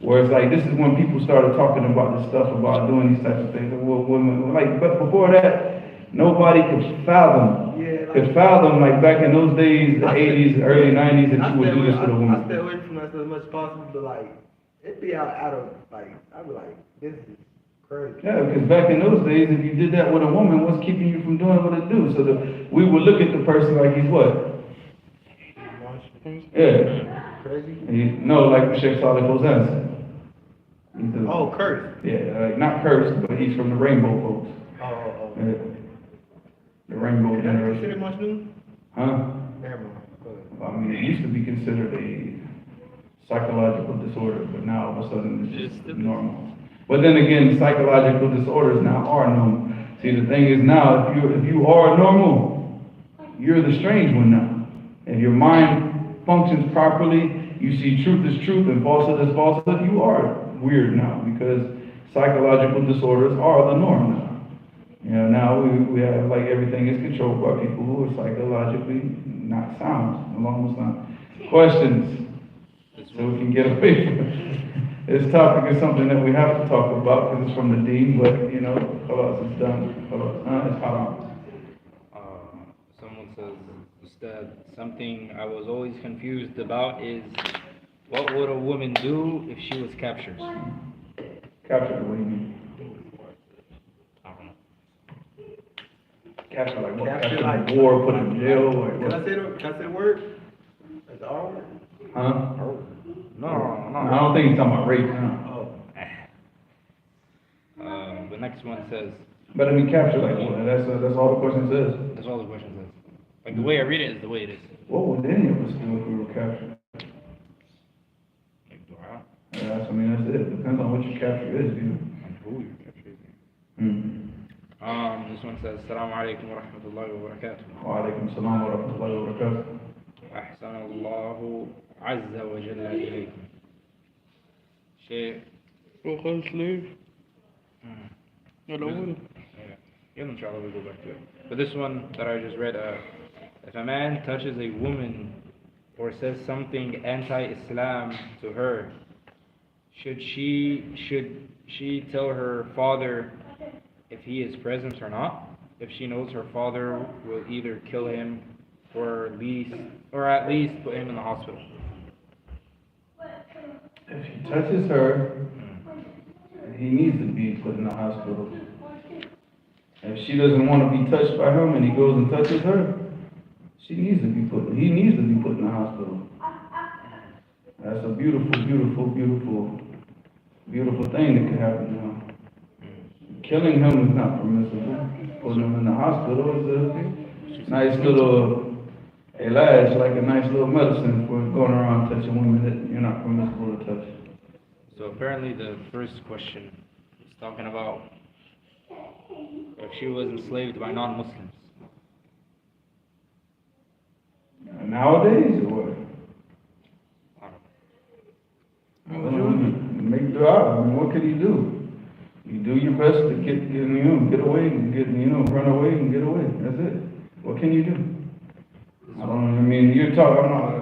Where it's like, this is when people started talking about this stuff, about doing these types of things. But before that, nobody could fathom. Like back in those days, the 80s, early 90s, that you would do this with a I woman. stay away from that as much as possible, but like, it'd be out of, like, I'd be like, this is crazy. Yeah, because back in those days, if you did that with a woman, what's keeping you from doing what it do? So we would look at the person like he's what? Yeah. Crazy? Like Sheikh Saleh Fawzan said. Cursed. Yeah, like not cursed, but he's from the rainbow folks. Yeah. The rainbow Is that generation. considered much new? Huh? Never mind. Go ahead. I mean, it used to be considered a psychological disorder, but now all of a sudden it's just normal. But then again, psychological disorders now are normal. See, the thing is now, if you are normal, you're the strange one now. If your mind functions properly, you see truth is truth and falsehood is falsehood, you are weird now, because psychological disorders are the norm now. Now we have, like, everything is controlled by people who are psychologically not sound, along with some questions, so we can get away from it. This topic is something that we have to talk about because it's from the deen, but khalas, it's done. Khalas, it's haram. Someone says, Ustad, something I was always confused about is, what would a woman do if she was captured? Captured, what do you mean? I don't know. Captured like what? Captured Captured like in war, put in jail, or Can what? I say the word? Like the R word? Huh? No. I don't think he's talking about rape now. The next one says, But I mean, captured like what? That's all the question says. that's all the question says. Like, the way I read it is the way it is. What would any of us do if we were captured? Like, dua, Yeah, that's it. Depends on what your capture is, and who you're capturing. This one says, Assalamu alaikum wa rahmatullahi wa barakatuh. Wa alaikum salam wa rahmatullahi wa barakatuh. أحسن الله عز وجل إليكم. شيء. وقال slave. الأول. Yeah, inshallah we'll go back to it. But this one that I just read, if a man touches a woman or says something anti-Islam to her, should she tell her father if he is present or not? If she knows her father will either kill him or at least put him in the hospital. If he touches her, he needs to be put in the hospital. If she doesn't want to be touched by him and he goes and touches her, he needs to be put in the hospital. That's a beautiful thing that could happen now. Killing him is not permissible. Putting him in the hospital is a nice little Lineage, like a nice little medicine for going around touching women that you're not permissible to touch. So apparently the first question is talking about if she was enslaved by non-Muslims. Nowadays, or what? I don't know. Make dua. I mean, what can you do? You do your best to get away and run away and get away. That's it. What can you do? I don't know. I mean, you're talking about,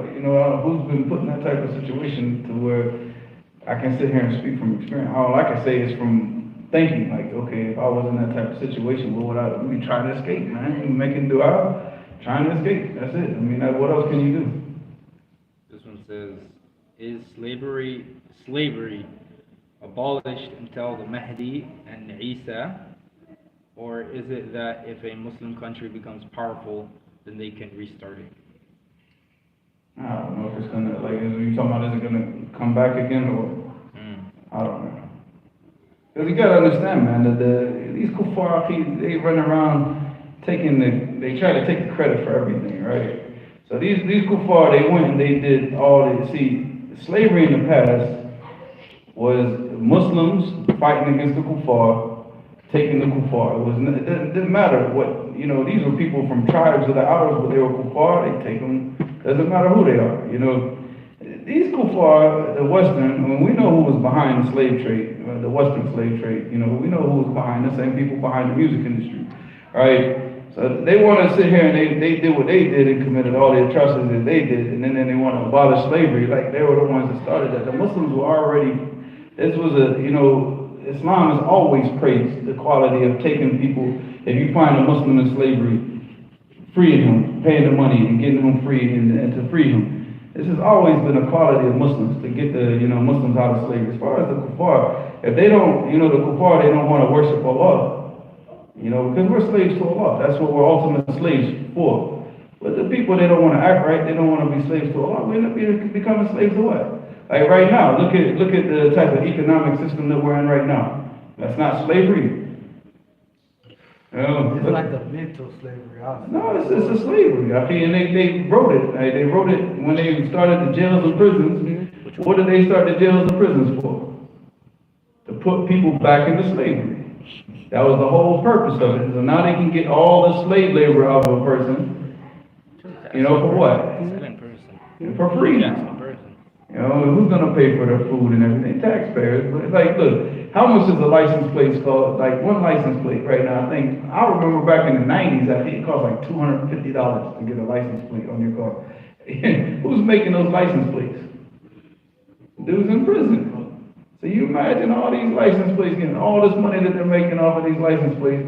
who's been put in that type of situation to where I can sit here and speak from experience. All I can say is from thinking, like, okay, if I was in that type of situation, what would I do? We try to escape, man. You making dua, trying to escape. That's it. I mean, what else can you do? This one says, is slavery abolished until the Mahdi and Isa, or is it that if a Muslim country becomes powerful, then they can restart it? I don't know if it's gonna, like, is you talking about, is it gonna come back again, or I don't know. Because you gotta understand, man, that these kuffar, they run around they try to take the credit for everything, right? So these kuffar, they went and they did slavery in the past was Muslims fighting against the kuffar, taking the kuffar. It didn't matter what, these were people from tribes of the outer, but they were kuffar, they take them, doesn't matter who they are, These kuffar, the Western, we know who was behind the slave trade, the Western slave trade, we know who was behind, the same people behind the music industry, right? So they want to sit here and they did what they did and committed all the atrocities that they did, and then they want to abolish slavery, like they were the ones that started that. The Muslims were already, Islam has always praised the quality of taking people, if you find a Muslim in slavery, freeing him, paying the money and getting him free and to free him. This has always been a quality of Muslims, to get the, Muslims out of slavery. As far as the kuffar, if they don't, the kuffar, they don't want to worship Allah. Because we're slaves to Allah. That's what we're ultimate slaves for. But the people, they don't want to act right. They don't want to be slaves to Allah. We end up becoming slaves to what? Like right now, look at the type of economic system that we're in right now. That's not slavery. It's like a mental slavery. No, it's a slavery. I mean, they wrote it. Right? They wrote it when they started the jails and prisons. What did they start the jails and prisons for? To put people back into slavery. That was the whole purpose of it. So now they can get all the slave labor out of a person. For what? For free. Who's gonna pay for their food and everything? Taxpayers. But like, look, how much is a license plate cost? Like one license plate right now, I remember back in the 90s, I think it cost like $250 to get a license plate on your car. Who's making those license plates? Dudes in prison. So you imagine all these license plates getting all this money that they're making off of these license plates,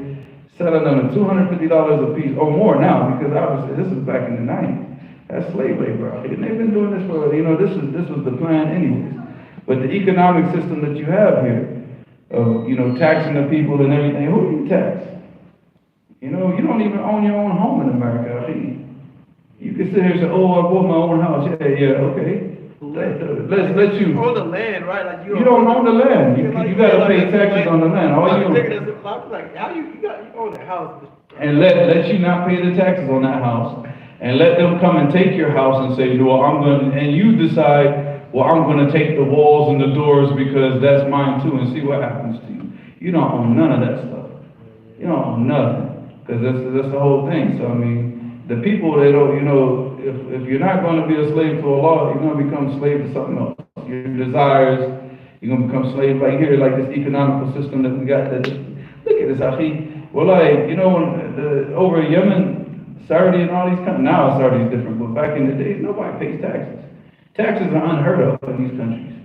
selling them at $250 a piece or more now, because obviously this is back in the 90s. That's slave labor out here. And they've been doing this for, this was the plan anyways. But the economic system that you have here, of, taxing the people and everything, who do you tax? You don't even own your own home in America. I mean, you can sit here and say, oh, I bought my own house. Yeah, okay. Let you own the land, right? Like you don't own the land. You got to pay taxes on the land. Like how you own the house? And let you not pay the taxes on that house, and let them come and take your house and say, well, and you decide, well, I'm going to take the walls and the doors because that's mine too, and see what happens to you. You don't own none of that stuff. You don't own nothing, because that's the whole thing. So I mean, the people, they don't, if you're not going to be a slave to Allah, you're going to become slave to something else. Your desires, you're going to become slave right here, like this economical system that we got. Look at this, Akhi. Well, like, over Yemen, Saudi and all these countries, now Saudi is different, but back in the day, nobody pays taxes. Taxes are unheard of in these countries.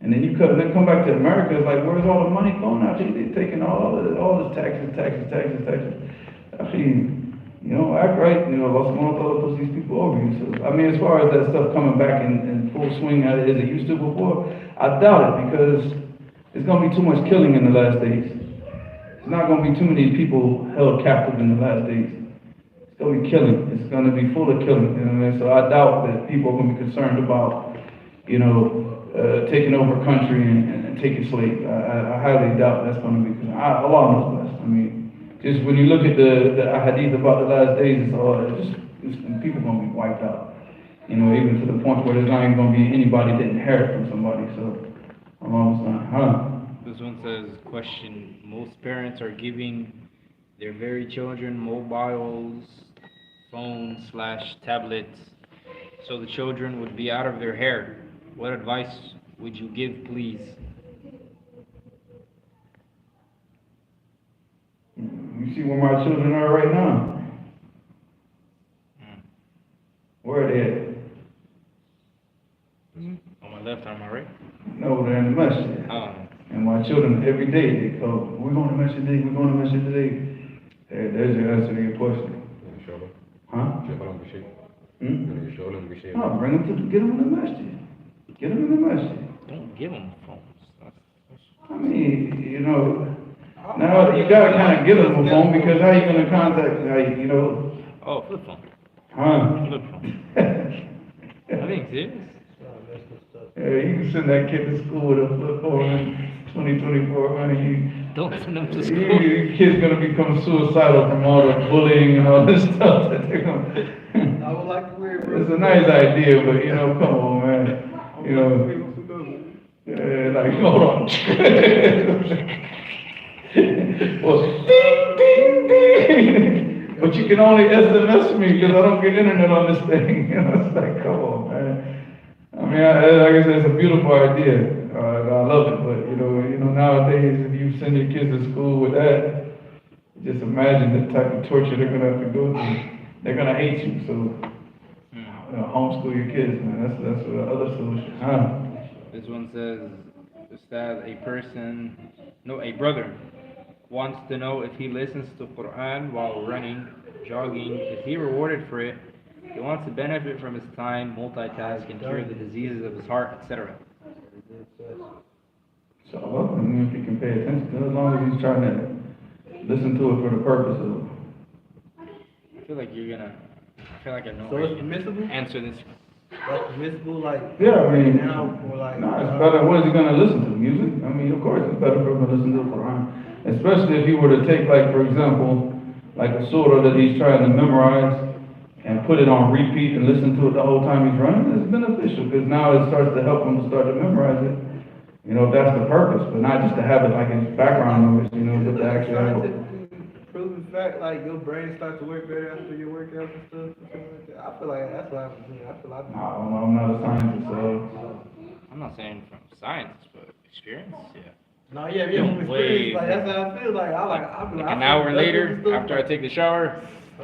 And then then come back to America, it's like, where's all the money going out here? They're taking all this taxes. Actually, act right, Allah subhanahu wa ta'ala puts these people over you. So, I mean, as far as that stuff coming back in full swing as it used to before, I doubt it, because there's going to be too much killing in the last days. There's not going to be too many people held captive in the last days. It's going to be killing. It's going to be full of killing. So I doubt that people are going to be concerned about, taking over a country and taking slaves. I highly doubt that's going to be concerned. Allah knows best. I mean, just when you look at the hadith about the last days, people are going to be wiped out. Even to the point where there's not even going to be anybody to inherit from somebody. So, This one says, question, most parents are giving their very children mobiles, phones/tablets, so the children would be out of their hair. What advice would you give, please? You see where my children are right now. Where are they at? On my left or on my right? No, they're in the masjid. Oh. And my children, every day, they call, we're going to masjid today, we're going to masjid today. There's your answer to your question. Huh? No, bring them to, get them in the masjid. Get them in the masjid. Don't give them phones. I mean, you know, now you gotta kind of give them a phone because how you gonna contact, you know? Oh, flip phone. Huh? Flip phone. I think serious. Yeah, you can send that kid to school with a flip phone in 2024, honey. Don't send them to You, school. your kid's gonna become suicidal from all the bullying and all this stuff that they're gonna. I would like to wear it. It's a nice idea, but you know, come on, man. You know, like, hold on. Well, ding, ding, ding. But you can only SMS me because I don't get internet on this thing. You know, it's like, come on, man. I mean, like I said, it's a beautiful idea. I love it, but you know, nowadays, if you send your kids to school with that, just imagine the type of torture they're gonna have to go through. They're gonna hate you, so homeschool your kids, man. That's the other solution. Huh? This one says, Ustad, a brother wants to know if he listens to Quran while running, jogging, is he rewarded for it? He wants to benefit from his time, multitask, and cure the diseases of his heart, etc. So, well, I mean, if he can pay attention to it, as long as he's trying to listen to it for the purpose of. I feel like I know So how it's you can permissible? answer this. That's permissible, like. Yeah, I mean, Now, or like. no, it's better. What is he gonna listen to? Music? I mean, of course, it's better for him to listen to the Quran. Especially if he were to take, like, for example, like a surah that he's trying to memorize and put it on repeat and listen to it the whole time he's running. It's beneficial because now it starts to help him to start to memorize it. You know, if that's the purpose, but not just to have it like in background noise. You know, but to actually have it. Proven fact, like your brain starts to work better after your workouts and stuff. And stuff like that. I feel like that's what happens to me. I feel like. No, I'm not a scientist, so. I'm not saying from science, but experience, yeah. No, yeah, from experience, like that's how I feel. Like I feel Like an hour later, after I take the shower,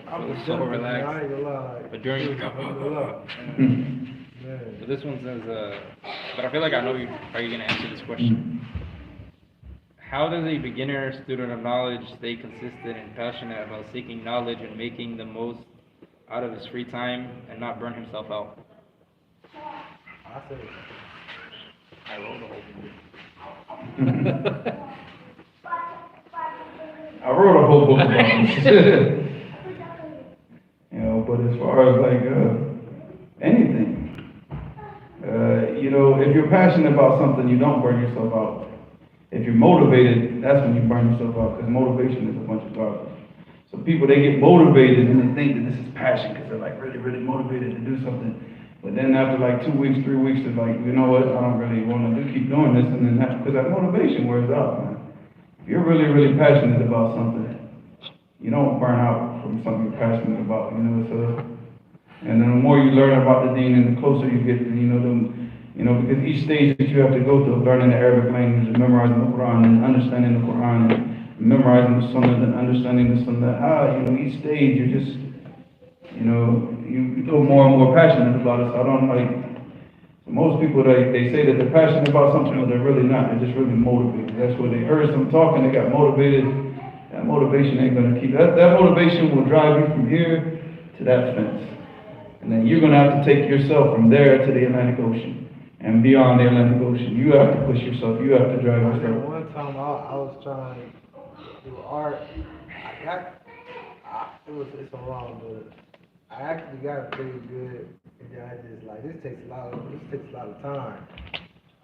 I feel so relaxed. I ain't gonna lie. But during So this one says, but I feel like I know how you're gonna answer this question. How does a beginner student of knowledge stay consistent and passionate about seeking knowledge and making the most out of his free time and not burn himself out? I said, I wrote a whole book. I wrote a whole book about it. You know, but as far as like anything, you know, if you're passionate about something, you don't burn yourself out. If you're motivated, that's when you burn yourself out, because motivation is a bunch of garbage. So people, they get motivated and they think that this is passion because they're like really, really motivated to do something. But then after like 2 weeks, 3 weeks, they're like, you know what, I don't really want to keep doing this. And then because that motivation wears out, man. If you're really, really passionate about something, you don't burn out from something you're passionate about, you know. So, and then the more you learn about the deen and the closer you get, because each stage that you have to go through, learning the Arabic language and memorizing the Quran and understanding the Quran and memorizing the Sunnah and understanding the Sunnah, each stage you just, you feel more and more passionate about it. So I don't most people, they say that they're passionate about something, but they're really not. They're just really motivated. That's where they heard some talking, they got motivated. That motivation ain't going to keep, that motivation will drive you from here to that fence. And then you're going to have to take yourself from there to the Atlantic Ocean. And beyond the Atlantic Ocean, you have to push yourself. You have to drive I remember yourself. one time I was trying to do art. It's so long, but I actually got it pretty good. And then I just like this takes a lot of time.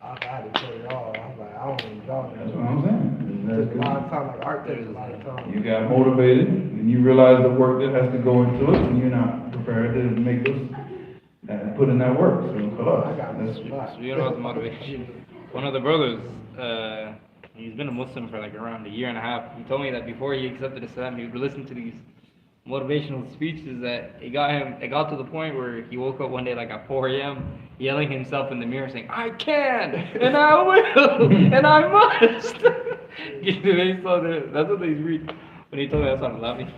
I had to cut it off. I'm like, I don't even draw that. That's what I'm saying. It takes a lot of time. Like art takes a lot of time. You got motivated, and you realize the work that has to go into it, and you're not prepared to make this, put in that work. So, I got that's this a lot. So you know about the motivation. One of the brothers, he's been a Muslim for like around a year and a half. He told me that before he accepted Islam, he would listen to these motivational speeches that it got to the point where he woke up one day like at 4 a.m. yelling himself in the mirror saying, I can, and I will, and I must. That's what they read. When he told me, I started laughing.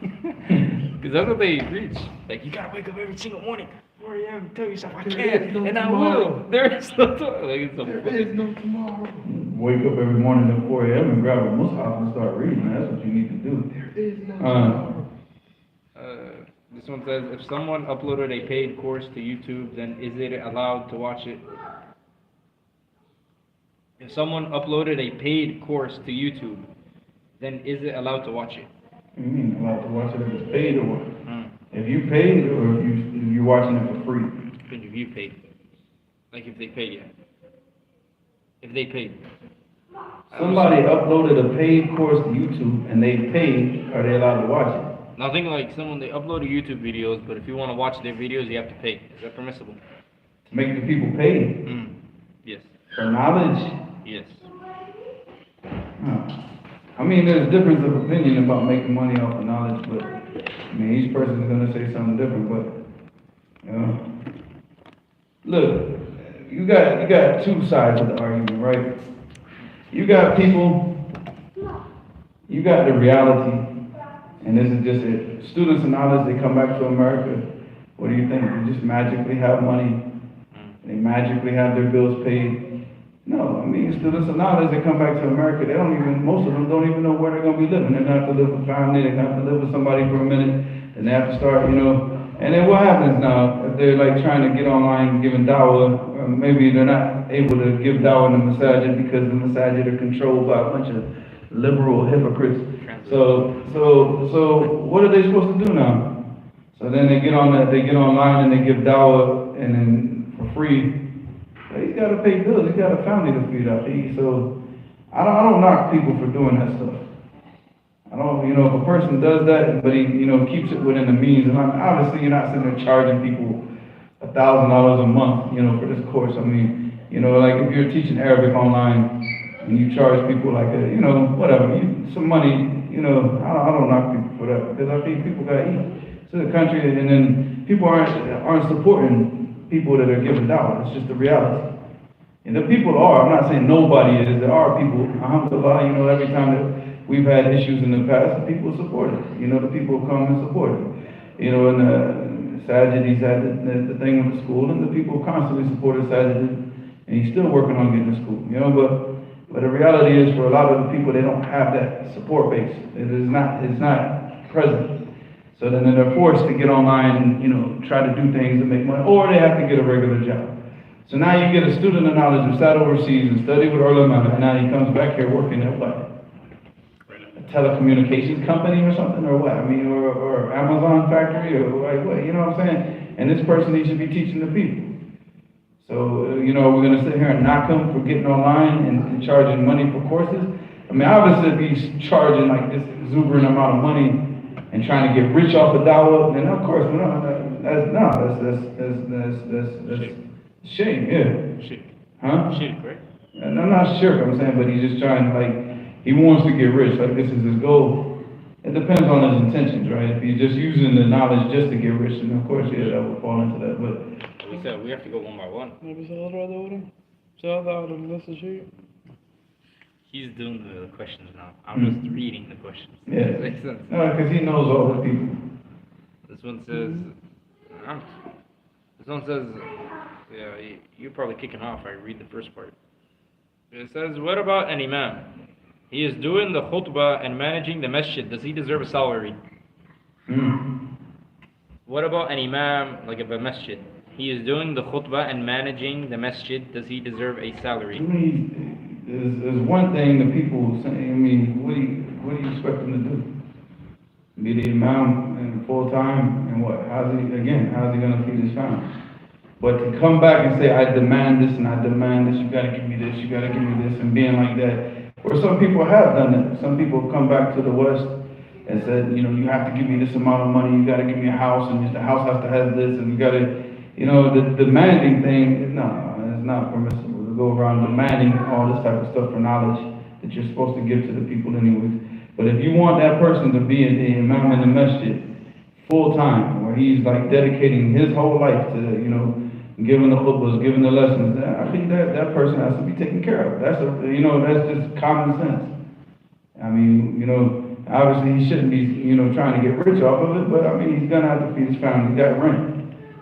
Because that's what they preach. Like, you gotta wake up every single morning. 4 a.m. Tell yourself I There is can, no and I tomorrow. will. There is no tomorrow. Like, it's so There funny. is no tomorrow. Wake up every morning at 4 a.m. and grab a Mus'haf and start reading. That's what you need to do. There is no tomorrow. This one says, if someone uploaded a paid course to YouTube, then is it allowed to watch it? If someone uploaded a paid course to YouTube, then is it allowed to watch it? What do you mean allowed to watch it if it's paid or what? If you paid or if you're watching it for free? If you paid. Like if they paid, yeah. If they paid. Somebody uploaded a paid course to YouTube and they paid, are they allowed to watch it? Now think like someone, they upload YouTube videos, but if you want to watch their videos, you have to pay. Is that permissible? To make the people pay? Yes. For knowledge? Yes. I mean, there's a difference of opinion about making money off of knowledge, but I mean, each person is going to say something different, but, you know. Look, you got two sides of the argument, right? You got people, you got the reality, and this is just it. Students of knowledge, they come back to America, what do you think? They just magically have money, they magically have their bills paid. No, I mean, students of knowledge, they come back to America, they don't even, most of them don't even know where they're going to be living. They're going to have to live with family, they're going to have to live with somebody for a minute, and they have to start, you know. And then what happens now, if they're like trying to get online giving dawah, maybe they're not able to give dawah in the masajid because the masajid are controlled by a bunch of liberal hypocrites. So what are they supposed to do now? So then they get online and they give dawah and then for free. He's got to pay bills. He's got a family to feed up. So I don't knock people for doing that stuff. I don't, if a person does that, but he, keeps it within the means, and obviously you're not sitting there charging people $1,000 a month, for this course. I mean, like if you're teaching Arabic online and you charge people like whatever, some money, I don't knock people for that because I think people got to eat. It's a country, and then people aren't supporting people that are giving dawah. It's just the reality. And the people are, I'm not saying nobody is, there are people, alhamdulillah, every time that we've had issues in the past, the people support it. The people come and support it. And Sajid, he's had the thing with the school, and the people constantly supported Sajid, and he's still working on getting to school, but the reality is for a lot of the people, they don't have that support base. It's not present. So then they're forced to get online and, try to do things to make money, or they have to get a regular job. So now you get a student of knowledge who sat overseas and studied with ulama, and now he comes back here working at what? A telecommunications company or something, or what? I mean, or Amazon factory, or like what? You know what I'm saying? And this person, he should be teaching the people. So, we're going to sit here and knock him for getting online and charging money for courses. I mean, obviously, if he's charging like this exuberant amount of money and trying to get rich off of dawah, then of course, that's shame, yeah. Shirk. Huh? Shirk, right? No, not shirk, I'm saying, but he's just trying to, he wants to get rich, like this is his goal. It depends on his intentions, right? If he's just using the knowledge just to get rich, then of course, yeah, that would fall into that, but... We said we have to go one by one. He's doing the questions now. I'm just reading the questions. Yeah. Makes sense. No, because he knows all the people. This one says, yeah, you're probably kicking off. I read the first part. It says, what about an imam? He is doing the khutbah and managing the masjid. Does he deserve a salary? What about an imam, like of a masjid? He is doing the khutbah and managing the masjid. Does he deserve a salary? I mean, there's one thing that people say, I mean, what do you expect him to do? Be the imam and full time and what? How's he going to feed his family? But to come back and say, I demand this and I demand this, you got to give me this, you got to give me this, and being like that, or some people have done that. Some people have come back to the West and said, you have to give me this amount of money, you got to give me a house, and the house has to have this, and you got to, the demanding thing, no, it's not permissible to go around demanding all this type of stuff for knowledge that you're supposed to give to the people anyways. But if you want that person to be an imam in the masjid full time, where he's like dedicating his whole life to, giving the khutbahs, giving the lessons, I think that person has to be taken care of. That's that's just common sense. I mean, obviously he shouldn't be, trying to get rich off of it, but I mean, he's gonna have to feed his family. He's got rent.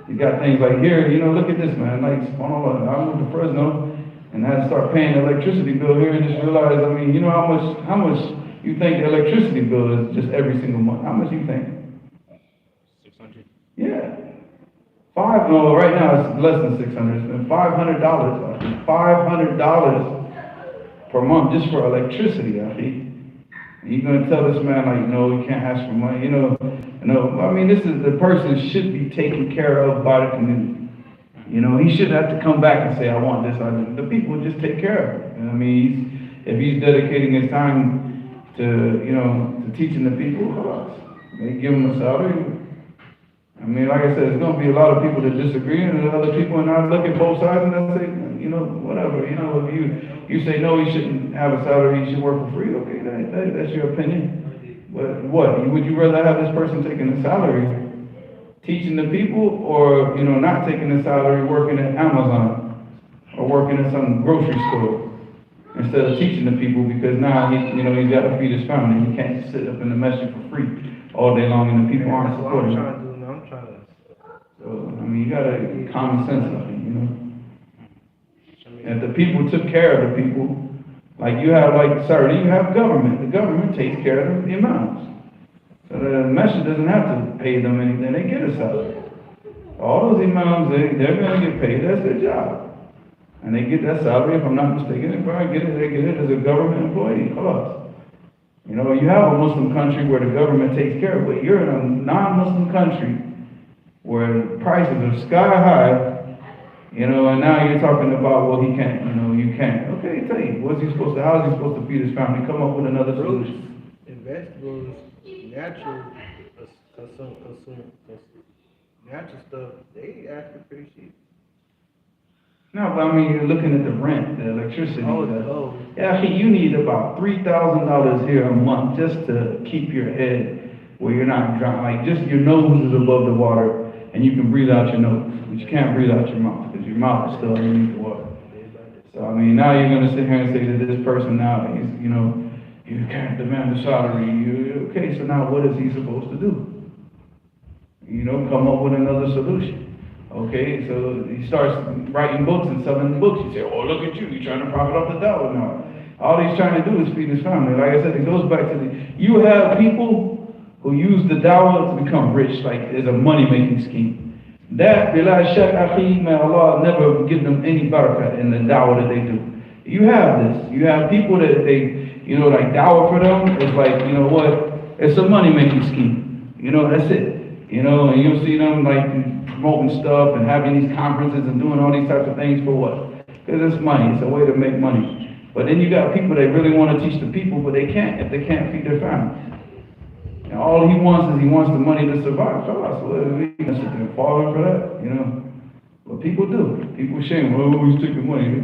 You got things like here, you know, look at this, man. Like, I moved to Fresno, and I had to start paying the electricity bill here, and just realized, I mean, you know how much you think the electricity bill is just every single month? How much you think? 600. Yeah. No, right now it's less than 600. It's been $500. $500 per month just for electricity, I think. You're gonna tell this man like, no, you can't ask for money, you know. No, I mean, this is the person should be taken care of by the community. You know, he shouldn't have to come back and say, I want this. The people just take care of it. I mean, if he's dedicating his time to, you know, to teaching the people, they give him a salary. I mean, like I said, there's gonna be a lot of people that disagree, and there's other people, and I look at both sides and I say, you know, whatever. You know, if you say no, he shouldn't have a salary, he should work for free. Okay, that's your opinion. But what would you rather have this person taking a salary, teaching the people, or, you know, not taking a salary, working at Amazon or working at some grocery store instead of teaching the people, because now he's got to feed his family. He can't sit up in the masjid for free all day long, and the people aren't supporting him. So, I mean, you gotta common sense, I think, you know. And if the people took care of the people, like you have, like Saturday, you have government. The government takes care of the imams. So the masjid doesn't have to pay them anything. They get a salary. All those imams, they're gonna get paid. That's their job. And they get that salary, if I'm not mistaken. If I get it, they get it as a government employee. Plus. You know, you have a Muslim country where the government takes care of it, but you're in a non-Muslim country where prices are sky high, you know, and now you're talking about, well, he can't, you know, you can't. Okay, tell you, how is he supposed to feed his family? Come up with another solution. And vegetables, natural stuff, they actually pretty cheap. No, but I mean, you're looking at the rent, the electricity. Yeah, you need about $3,000 here a month just to keep your head where you're not dry, like just your nose is above the water. And you can breathe out your nose, but you can't breathe out your mouth, because your mouth is still underneath the water. So, I mean, now you're going to sit here and say to this person now, you know, you can't demand a salary. Okay, so now what is he supposed to do? You know, come up with another solution. Okay, so he starts writing books and selling books. You say, oh, look at you, you're trying to profit off the dollar now. All he's trying to do is feed his family. Like I said, it goes back to you have people who use the dawah to become rich, like it's a money-making scheme. That, bila shak akhi, may Allah never give them any barakah in the dawah that they do. You have this. You have people that they, you know, like dawah for them is like, you know what, it's a money-making scheme. You know, that's it. You know, and you'll see them like promoting stuff and having these conferences and doing all these types of things for what? Because it's money. It's a way to make money. But then you got people that really want to teach the people, but they can't if they can't feed their families. And all he wants is the money to survive. So we can sit there and fall for that, you know. But people do. People shame, he's taking money.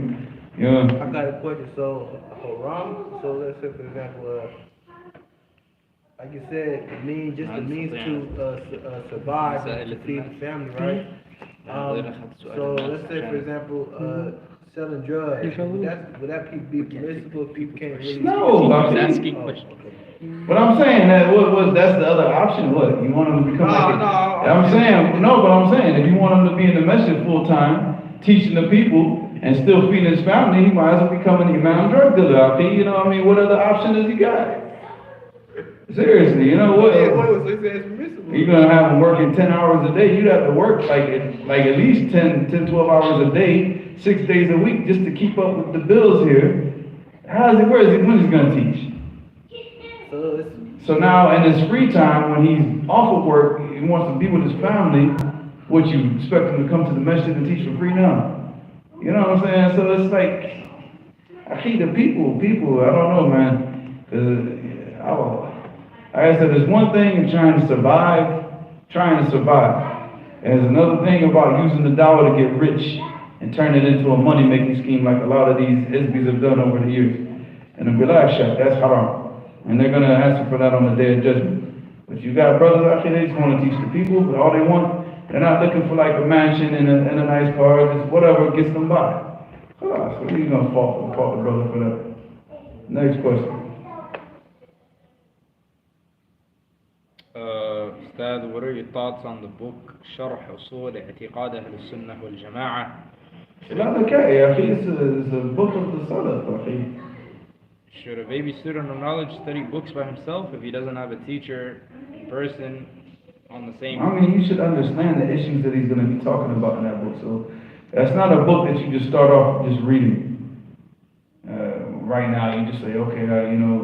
You know. I got a question. So, haram, so let's say, for example, like you said, the means to survive and to feed the family, right? So let's say, for example, selling drugs. Would that be permissible if people can't really? No, I'm asking questions. But I'm saying that that's the other option. What, you want them to become I'm saying if you want him to be in the masjid full time, teaching the people and still feeding his family, he might as well become an imam drug dealer. You know what I mean? What other option does he got? Seriously, you know what? You're gonna have him working 10 hours a day. You'd have to work like at least 10, 12 hours a day, 6 days a week, just to keep up with the bills here. When is he gonna teach? So now in his free time, when he's off of work, he wants to be with his family. Would you expect him to come to the masjid and teach for free now? You know what I'm saying? So it's like, I hate the people, I don't know, man. Like I said, there's one thing in trying to survive. And there's another thing about using the dawah to get rich and turn it into a money-making scheme like a lot of these hizbis have done over the years. And the bilal shak, that's haram. And they're going to answer for that on the day of judgment. But you got brothers out here, they just want to teach the people, but all they want, they're not looking for like a mansion and a nice car, just whatever gets them by. So what are you going to fault the brother for that? Next question. Ustad, Ustad, what are your thoughts on the book شرح أصول اعتقاد أهل السنة والجماعة? لا ذكاء يا أخي. It's a book of the Salaf أخي. Should a baby student of knowledge study books by himself if he doesn't have a teacher in person on the same? I mean, you should understand the issues that he's going to be talking about in that book. So that's not a book that you just start off just reading. Right now, you just say, okay, you know,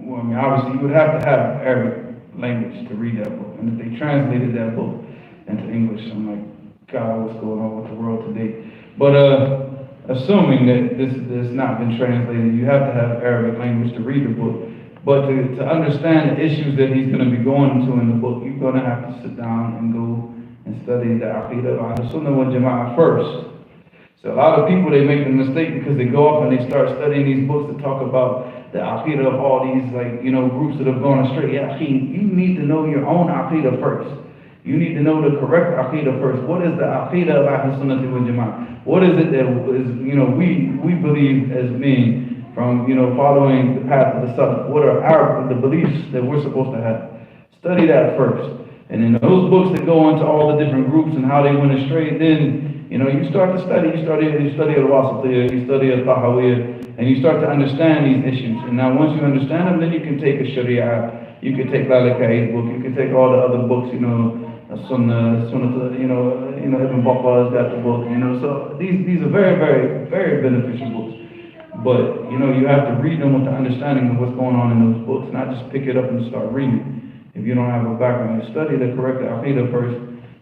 well, I mean, obviously you would have to have Arabic language to read that book. And if they translated that book into English, I'm like, God, what's going on with the world today? But assuming that this has not been translated, you have to have Arabic language to read the book. But to understand the issues that he's going to be going into in the book, you're going to have to sit down and go and study the Aqidah of Ahl Sunnah wal Jama'ah first. So a lot of people, they make the mistake because they go off and they start studying these books that talk about the Aqidah of all these, like, you know, groups that have gone astray. Yeah, you need to know your own Aqidah first. You need to know the correct Aqidah first. What is the Aqidah of Ahl Sunnah wal Jama'ah? What is it that is, you know, we believe as being from, you know, following the path of the Salaf? What are the beliefs that we're supposed to have? Study that first. And in those books that go into all the different groups and how they went astray, then, you know, you start to study. You study al-Wasatiyah, you study al-Tahawiyah, and you start to understand these issues. And now once you understand them, then you can take a Sharia, you can take Lalakai's book, you can take all the other books, you know, Sunnah, you know, Ibn Battah's got the book, you know. So these are very, very, very beneficial books. But, you know, you have to read them with the understanding of what's going on in those books, not just pick it up and start reading. If you don't have a background, you study the correct Aqidah first,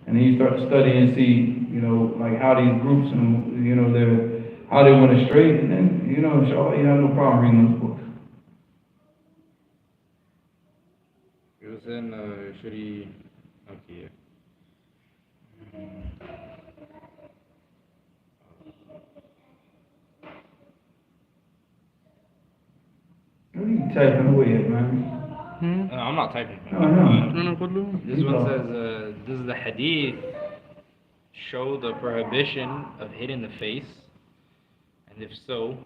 and then you start to study and see, you know, like how these groups and, you know, how they went astray, and then, you know, inshallah, you have no problem reading those books. It was in, should he, okay. What are you typing away at, man? No, I'm not typing. أنا أقول له This one says, does the hadith show the prohibition of hitting the face? And if so,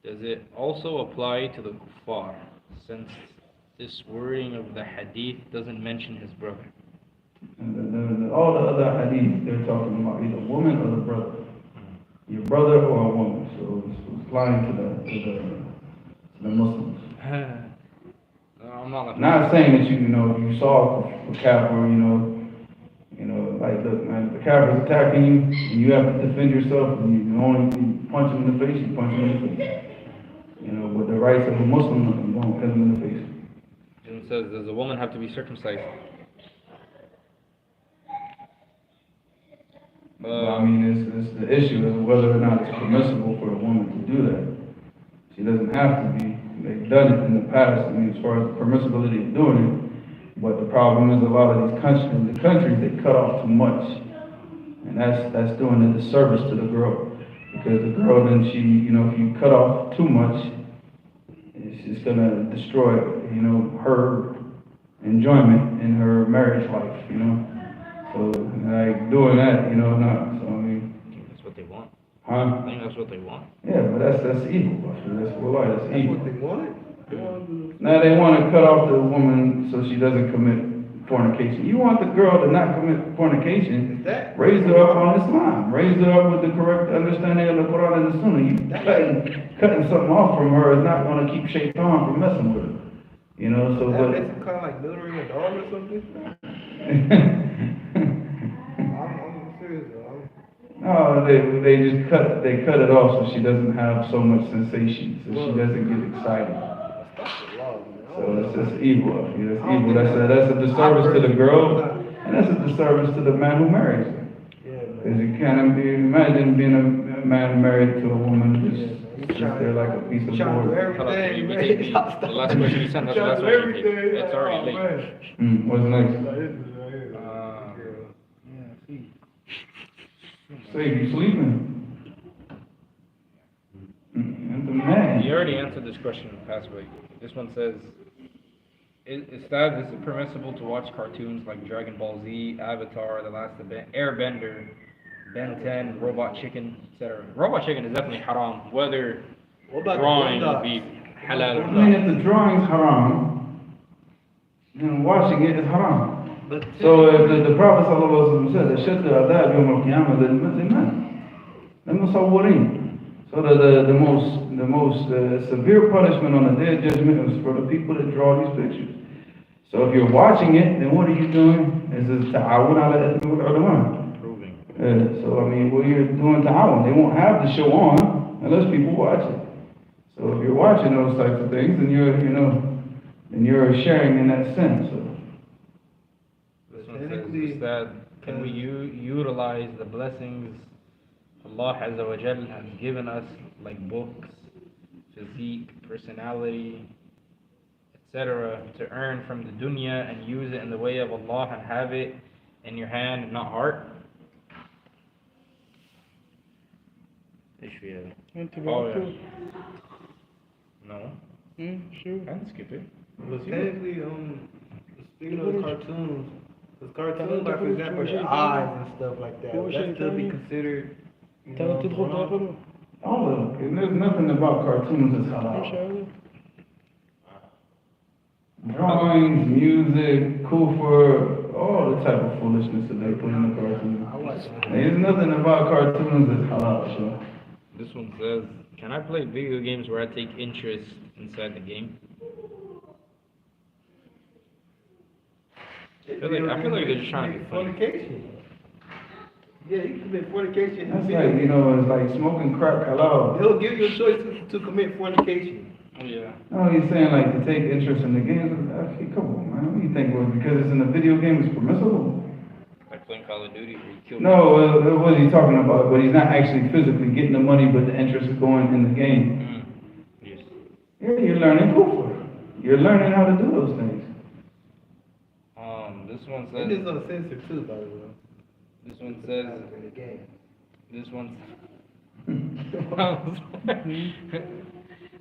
does it also apply to the kuffar, since this wording of the hadith doesn't mention his brother? And all the other hadith, they're talking about either woman or the brother. Your brother or a woman. So it's applying to the Muslims. I'm not Not saying that you know, if you saw a kafir, you know, like, look, man, if the kafir is attacking you, and you have to defend yourself, and you only punch him in the face, you punch him in the face. You know, but the rights of a Muslim, you don't hit him in the face. It says, does a woman have to be circumcised? Well, I mean, it's the issue is whether or not it's permissible for a woman to do that. She doesn't have to be. They've done it in the past, I mean, as far as the permissibility of doing it. But the problem is a lot of these countries, they cut off too much. And that's doing a disservice to the girl. Because the girl, then she, you know, if you cut off too much, it's going to destroy, you know, her enjoyment in her marriage life, you know. So, like, doing that, you know, not, so I mean. That's what they want. Huh? I think that's what they want. Yeah, but that's evil. That's wallahi, that's evil. That's what they wanted? They wanted to... Now they want to cut off the woman so she doesn't commit fornication. You want the girl to not commit fornication. Is that... Raise her up on Islam. Raise her up with the correct understanding of the Quran and the Sunnah. You cutting something off from her is not going to keep Shaitan from messing with her. You know, so... That makes it kind of like murdering a dog or something? I'm serious though. No, they just cut it off so she doesn't have so much sensation, so she doesn't get excited. So that's evil. That's evil. That's a disservice to the girl, and that's a disservice to the man who marries her. Because you can't imagine being a man married to a woman just there like a piece of board. The last question you sent, that's the last one you take. It's already late. What's next? Say, you sleeping? You already answered this question past week. This one says, is it permissible to watch cartoons like Dragon Ball Z, Avatar, The Last Airbender, Ben 10, Robot Chicken, etc.? Robot Chicken is definitely haram, whether drawing would be halal or I mean, not. if the drawing's haram, then watching it is haram. But So if the Prophet ﷺ said, "Ashaddu adab yawm al-qiyamah lil-muslimin," so the most severe punishment on the day of judgment is for the people that draw these pictures. So if you're watching it, then what are you doing? Is ta'awun ala ithmi wal udwan. Proving. So I mean, well, you're doing ta'awun. They won't have the show on unless people watch it. So if you're watching those types of things, then you're sharing in that sin. So. This one says that can we utilize the blessings Allah Azza wa Jal has given us, like books, physique, personality, etc., to earn from the dunya and use it in the way of Allah and have it in your hand and not heart? أنت Oh, بعته؟ yeah. No. شو؟ And skip it. But technically, speaking of the cartoons, because cartoons, like for example, the eyes and stuff like that, would that still be considered, you ترى know, تدخل wrong? داخله؟ All of them. There's nothing about cartoons that's مش halal. هذا؟ Drawings, music, kufr, all the type of foolishness that they put in the cartoons. There's nothing about cartoons that's halal, so. This one says, can I play video games where I take interest inside the game? I feel like they're just trying to be funny. Fornication. Yeah, you commit fornication. That's like, it's like smoking crack halal. He'll give you a choice to commit fornication. Yeah. No, he's saying like to take interest in the game. Okay, come on, man. What do you think? Well, because it's in a video game, it's permissible? Like playing Call of Duty where you kill No, what is he talking about? But he's not actually physically getting the money, but the interest is going in the game. Yes. Yeah, you're learning kufr. You're learning how to do those things. This one It is says, uncensored too, by the way. this one says, In the game. this one,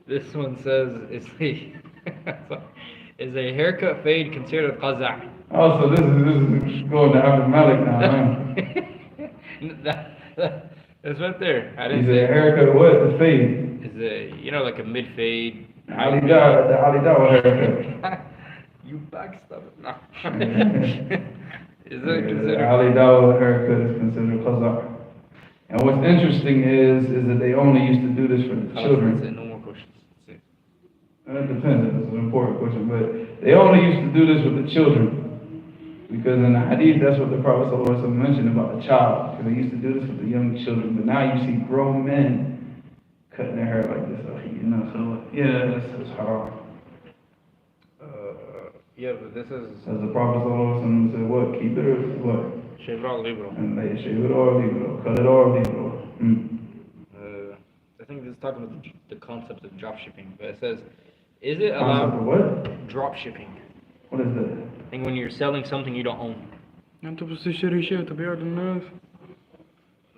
this one says, is a haircut fade considered qaza'? Oh, so this is going to Abdul Malik now, huh? It's right there. I He didn't said say. haircut what? The fade. Is a like a mid fade. The Ali Dawah haircut. You backstab it. No. Is Yeah, that the considered? Ali Dawah haircut is considered qaza'. And what's interesting is that they only used to do this for the children. That's it. No more questions. That's it. That depends. It's an important question, but they only used to do this with the children. Because in the hadith, that's what the Prophet ﷺ mentioned about the child. Because they used to do this with the young children. But now you see grown men cutting their hair like this. So yeah, that's haram. Yeah, but this is As the Prophet ﷺ said, what? Keep it or what? Shavral Libro. And they shave it or leave it or cut it or leave it or. I think this is talking about the concept of drop shipping. But it says, is it Concept of allowed what? drop shipping? What is that? I think when you're selling something you don't own. أنت بس تشتري شيء وتبيعه للناس.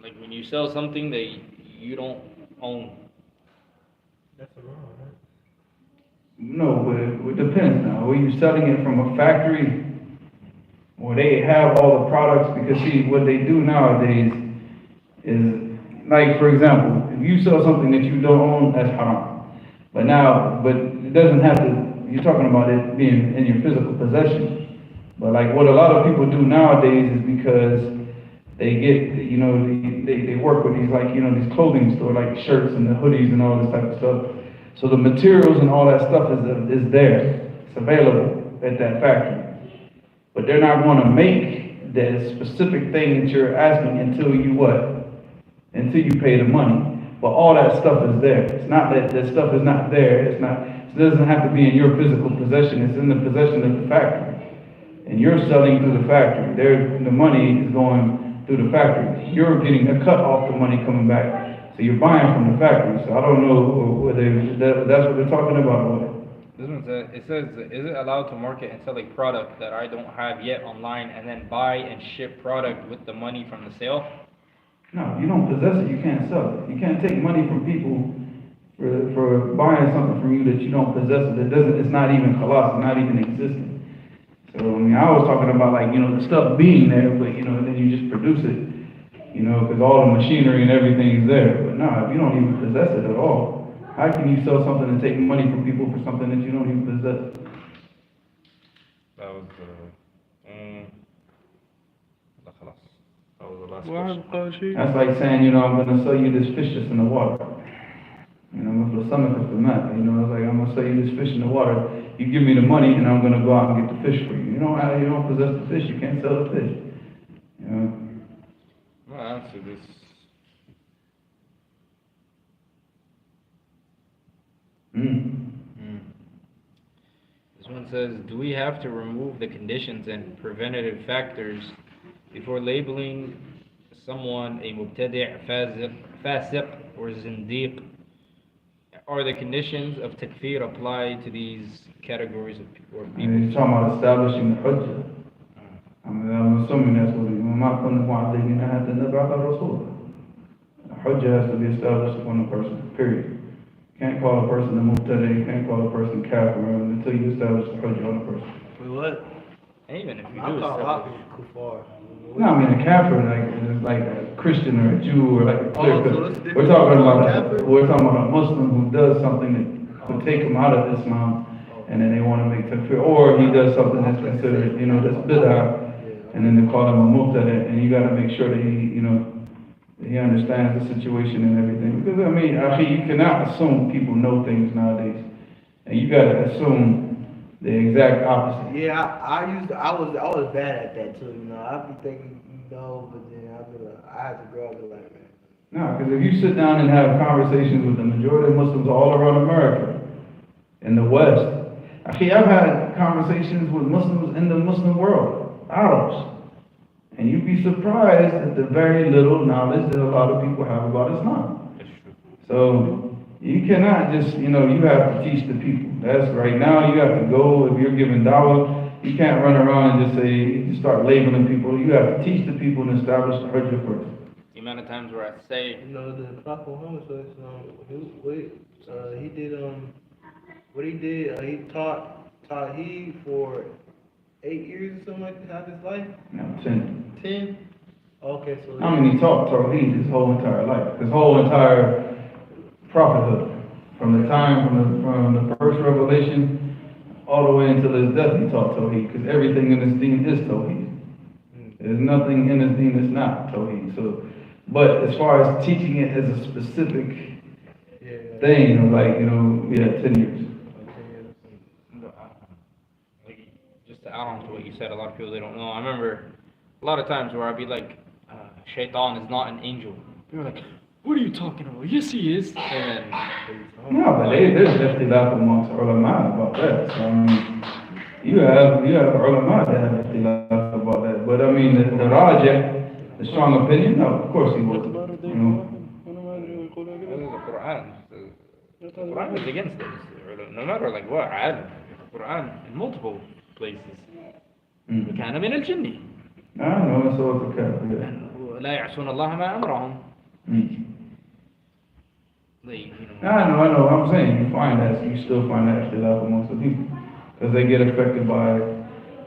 Like when you sell something that you don't own. That's wrong, right? No, but it depends now. Are you selling it from a factory where they have all the products? Because see, what they do nowadays is, like for example, if you sell something that you don't own, that's haram. But it doesn't have to, you're talking about it being in your physical possession. But like what a lot of people do nowadays is because they get, they work with these these clothing store, like shirts and the hoodies and all this type of stuff. So the materials and all that stuff is there. It's available at that factory. But they're not going to make the specific thing that you're asking until you what? Until you pay the money. But all that stuff is there. It's not that stuff is not there. It doesn't have to be in your physical possession. It's in the possession of the factory. And you're selling through the factory. The money is going through the factory. You're getting a cut off the money coming back. So you're buying from the factory. So I don't know whether that's what they're talking about or what. This one says, it says, is it allowed to market and sell a product that I don't have yet online and then buy and ship product with the money from the sale? No, you don't possess it, you can't sell it. You can't take money from people for buying something from you that you don't possess it. It's not even colossal, not even existing. So I was talking about the stuff being there, but then you just produce it. Because all the machinery and everything is there. But no, if you don't even possess it at all, how can you sell something and take money from people for something that you don't even possess? That was That was the last واحد question. قال شيء That's like saying, you know, I'm going to sell you this fish that's in the water. You know, مثل السمك في الماء. You know, it's like, I'm going to sell you this fish in the water. You give me the money, and I'm going to go out and get the fish for you. You don't possess the fish, you can't sell the fish. You know? I'll answer this. This one says, do we have to remove the conditions and preventative factors before labeling someone a mubtadi', fasiq, or zindiq? Are the conditions of takfir apply to these categories of people? Or And people? he's talking about establishing the hujjah. I mean, I'm assuming that's what وما كنا معذبين حتى نبعث رسولا. The hujjah has to be established upon a person, period. You can't call a person a mubtadi', you can't call a person kafir until you establish the hujjah on a person. Wait, what? And even if you I'm do talking about establish, kuffar. No, I mean a kafir like a Christian or a Jew or like a clear cut. so it's different We're talking from about kafir? we're talking about a Muslim who does something that could take him out of Islam, and then they want to make takfir, or he does something that's considered, that's bid'ah, and then they call him a mubtadi', and you got to make sure that he understands the situation and everything. Because I mean, you cannot assume people know things nowadays, and you got to assume the exact opposite. Yeah, I was bad at that too. I'd be thinking but then I'd be like, I had to grow up and be like, man. No, because if you sit down and have conversations with the majority of Muslims all around America, in the West, I've had conversations with Muslims in the Muslim world, Arabs, and you'd be surprised at the very little knowledge that a lot of people have about Islam. So you cannot just, you have to teach the people. That's right now, you have to go, if you're giving dawah, you can't run around and just say, start labeling people. You have to teach the people and establish the hujjah first. the amount of times where I say, The Prophet Muhammad he did what he did, he taught he for 8 years or something like that, half his life? No, 10. 10? Okay, so I mean, he taught Tawheed his whole entire life, his whole entire prophethood. From the time, from the first revelation, all the way until his death, he taught Tawheed, because everything in this deen is Tawheed. There's nothing in this deen that's not Tawheed. So, but as far as teaching it as a specific thing, like, we had 10 years. just to add on to what you said, a lot of people, they don't know. I remember a lot of times where I'd be like, Shaitan is not an angel. People are like, what are you talking about? Yes, he is. And then, No, but there's ikhtilaf amongst ulama about that. So, I mean, you have ulama that have ikhtilaf about that. But I mean, the rajah, the strong opinion, no, of course he was. The Quran is against this. No matter like what, the Quran in multiple places. كان من الجن. I know, it's all okay. لا يعصون الله ما أمرهم. I know. I'm saying you still find that ikhtilaf amongst the people, because they get affected by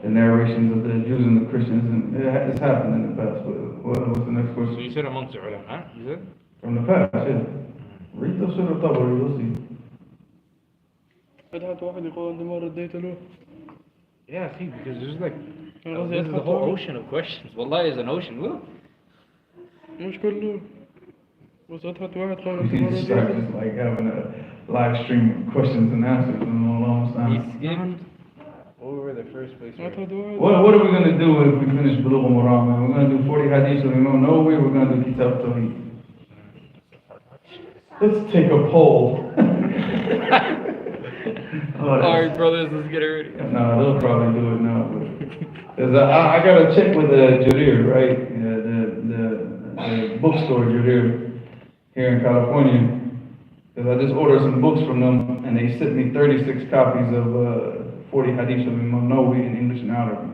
the narrations of the Jews and the Christians, and it's happened in the past. What's the next question? So you said amongst the ulama, you said? From the past, yeah. Read the Surah Tabari, you'll see. فتحت واحد يقول أنت ما رديت له. Yeah, see, because there's like this is a whole ocean of questions. Wallahi is an ocean. Look. مش كله. بس فتحت واحد قال You أنت ما can start رديت له. just like having a live stream of questions and answers in a long time. He skipped over the first place. فتحت واحد. What are we going to do if we finish Bulugh al-Maram, man? We're going to do 40 hadiths of Imam Nawawi, we're going to do Kitab Tawheed. Let's take a poll. Alright, brothers, let's get it ready. No, they'll probably do it now. Because I got to check with Jarir, right? The bookstore Jarir here in California. Because I just ordered some books from them, and they sent me 36 copies of 40 hadiths of Imam Nawawi in English and Arabic.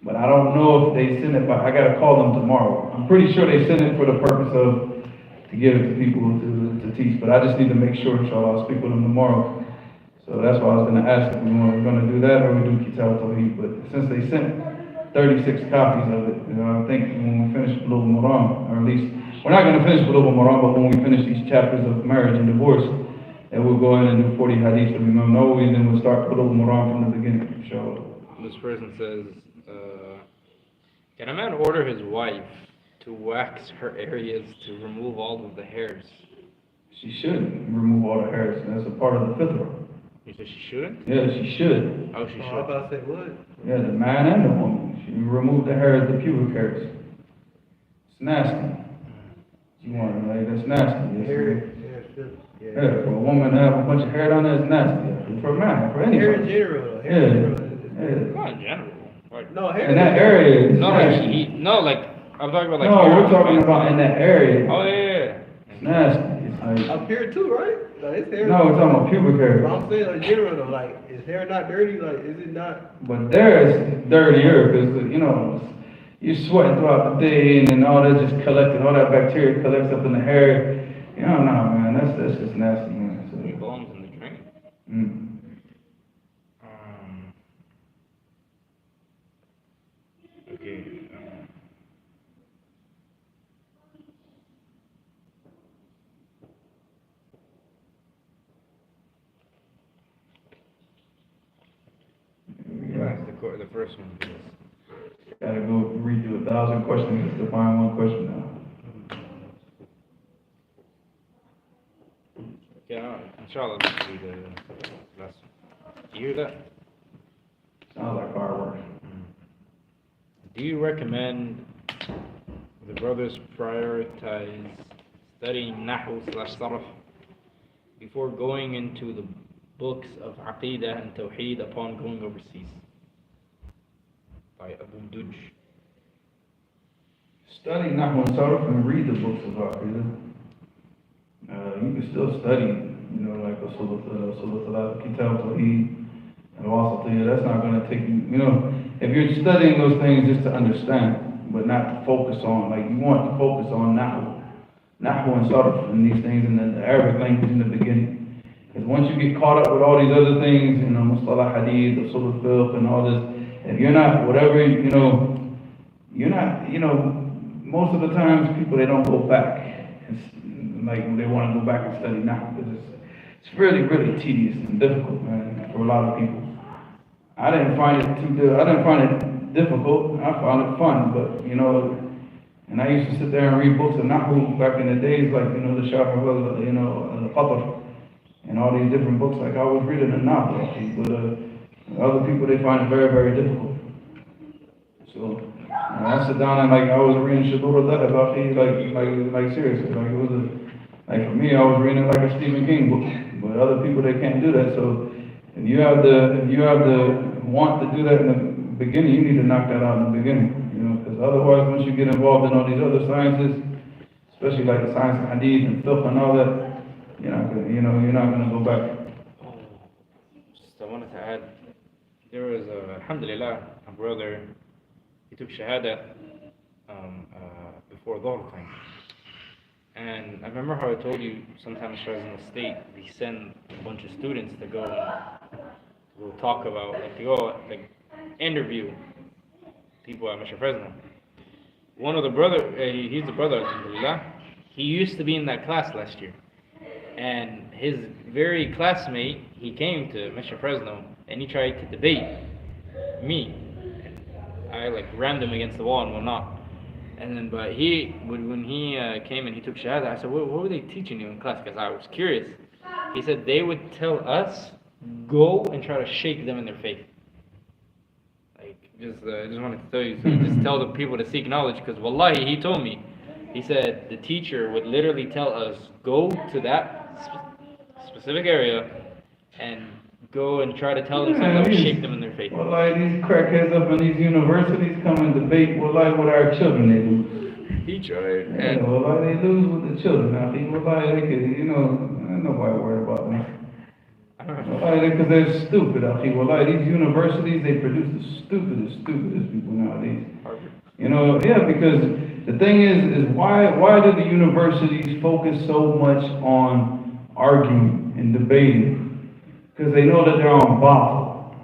But I don't know if they send it by, I got to call them tomorrow. I'm pretty sure they send it for the purpose of, to give it to people to teach. But I just need to make sure, inshallah, I'll speak with them tomorrow. So that's why I was going to ask if we were going to do that or we do Kitab Tawheed. But since they sent 36 copies of it, I think when we finish Bulugh al-Maram, or at least, we're not going to finish Bulugh al-Maram, but when we finish these chapters of marriage and divorce, then we'll go in and do 40 hadiths of Imam Nawawi, and then we'll start Bulugh al-Maram from the beginning, inshallah. This person says, can a man order his wife to wax her areas to remove all of the hairs? She should remove all the hairs, and that's a part of the fitrah. You said she shouldn't? Yeah, she should. Oh, she Oh, I should. about to say what? Yeah, the man and the woman. She remove the hairs, the pubic hairs. It's nasty. You want to, like, that's nasty. It's- Yeah, for a woman to have a bunch of hair down there is nasty. For a man, for anybody. Hair in general, though. Hair Yeah. in general. Yeah. Not in general. Like, No, hair In that area, it's no, like, nasty. no, like, I'm talking about like. No, hair we're on talking the about in that area. Oh, yeah. It's nasty. It's like, up here too, right? Like, it's hair. no, we're talking about pubic But hair. I'm saying in general though, like, is hair not dirty? Like, is it not? But there is dirtier because, you know, you're sweating throughout the day and then all that just collected, all that bacteria collects up in the hair. You know, no, man, that's just nasty, man. So, It belongs in the drink. mm. Okay. That's the first one. Gotta go read through 1,000 questions just to find one question now. Yeah, inshallah, this will be the last one. You hear that? Sounds like fireworks. Do you recommend the brothers prioritize studying Nahu/Sarf before going into the books of Aqidah and Tawheed upon going overseas? By Abu Duj. Study Nahu and Sarf and read the books of Aqidah. You can still study, you know, like Usul al-Salat, Kitab Tawheed, and Wasatiyah. That's not going to take you, you know, if you're studying those things just to understand, but not to focus on, like you want to focus on Nahu and Sarf and these things in the Arabic language in the beginning. Because once you get caught up with all these other things, you know, Mustalah Hadith, Usul al-Fiqh, and all this, if you're not, whatever, you know, you're not, you know, most of the times people, they don't go back. It's like they want to go back and study now because it's really, really tedious and difficult, man, for a lot of people. I didn't find it difficult. I found it fun, but you know, and I used to sit there and read books of Nahu back in the days, like, you know, the Shaf, you know, Al-Qatr, and all these different books. Like I was reading a novel, but other people, they find it very, very difficult. So I sit down and like I was reading Shadur al-Dhahab, like seriously, like it was like for me, I was reading like a Stephen King book, but other people, they can't do that. So if you have the want to do that in the beginning, you need to knock that out in the beginning, you know, because otherwise, once you get involved in all these other sciences, especially like the science of Hadith and Fiqh and all that, you're not gonna go back. Just I wanted to add, there was alhamdulillah, a brother, he took Shahada before Dhuhr time. And I remember how I told you sometimes when I was in the state, we send a bunch of students to go talk about, like, to go like interview people at Mr. Fresno. One of the brother, he's the brother, alhamdulillah, he used to be in that class last year. And his very classmate, he came to Mr. Fresno and he tried to debate me. I like rammed him against the wall and whatnot. And then, but when he came and he took Shahada, I said, what were they teaching you in class? Because I was curious. He said they would tell us, go and try to shake them in their faith. Like, I just wanted to tell you, so just tell the people to seek knowledge. Because wallahi, he told me, he said the teacher would literally tell us, go to that specific area and go and try to tell them something that would shake them in their faith. Well, like these crackheads up in these universities come and debate, well, like with our children, they lose. He tried. Yeah, well, like they lose with the children. Now, people like they could, you know, ain't nobody worried about them. Because they're stupid. Well, like these universities, they produce the stupidest people nowadays. You know, yeah, because the thing is why do the universities focus so much on arguing and debating? Because they know that they're on batil.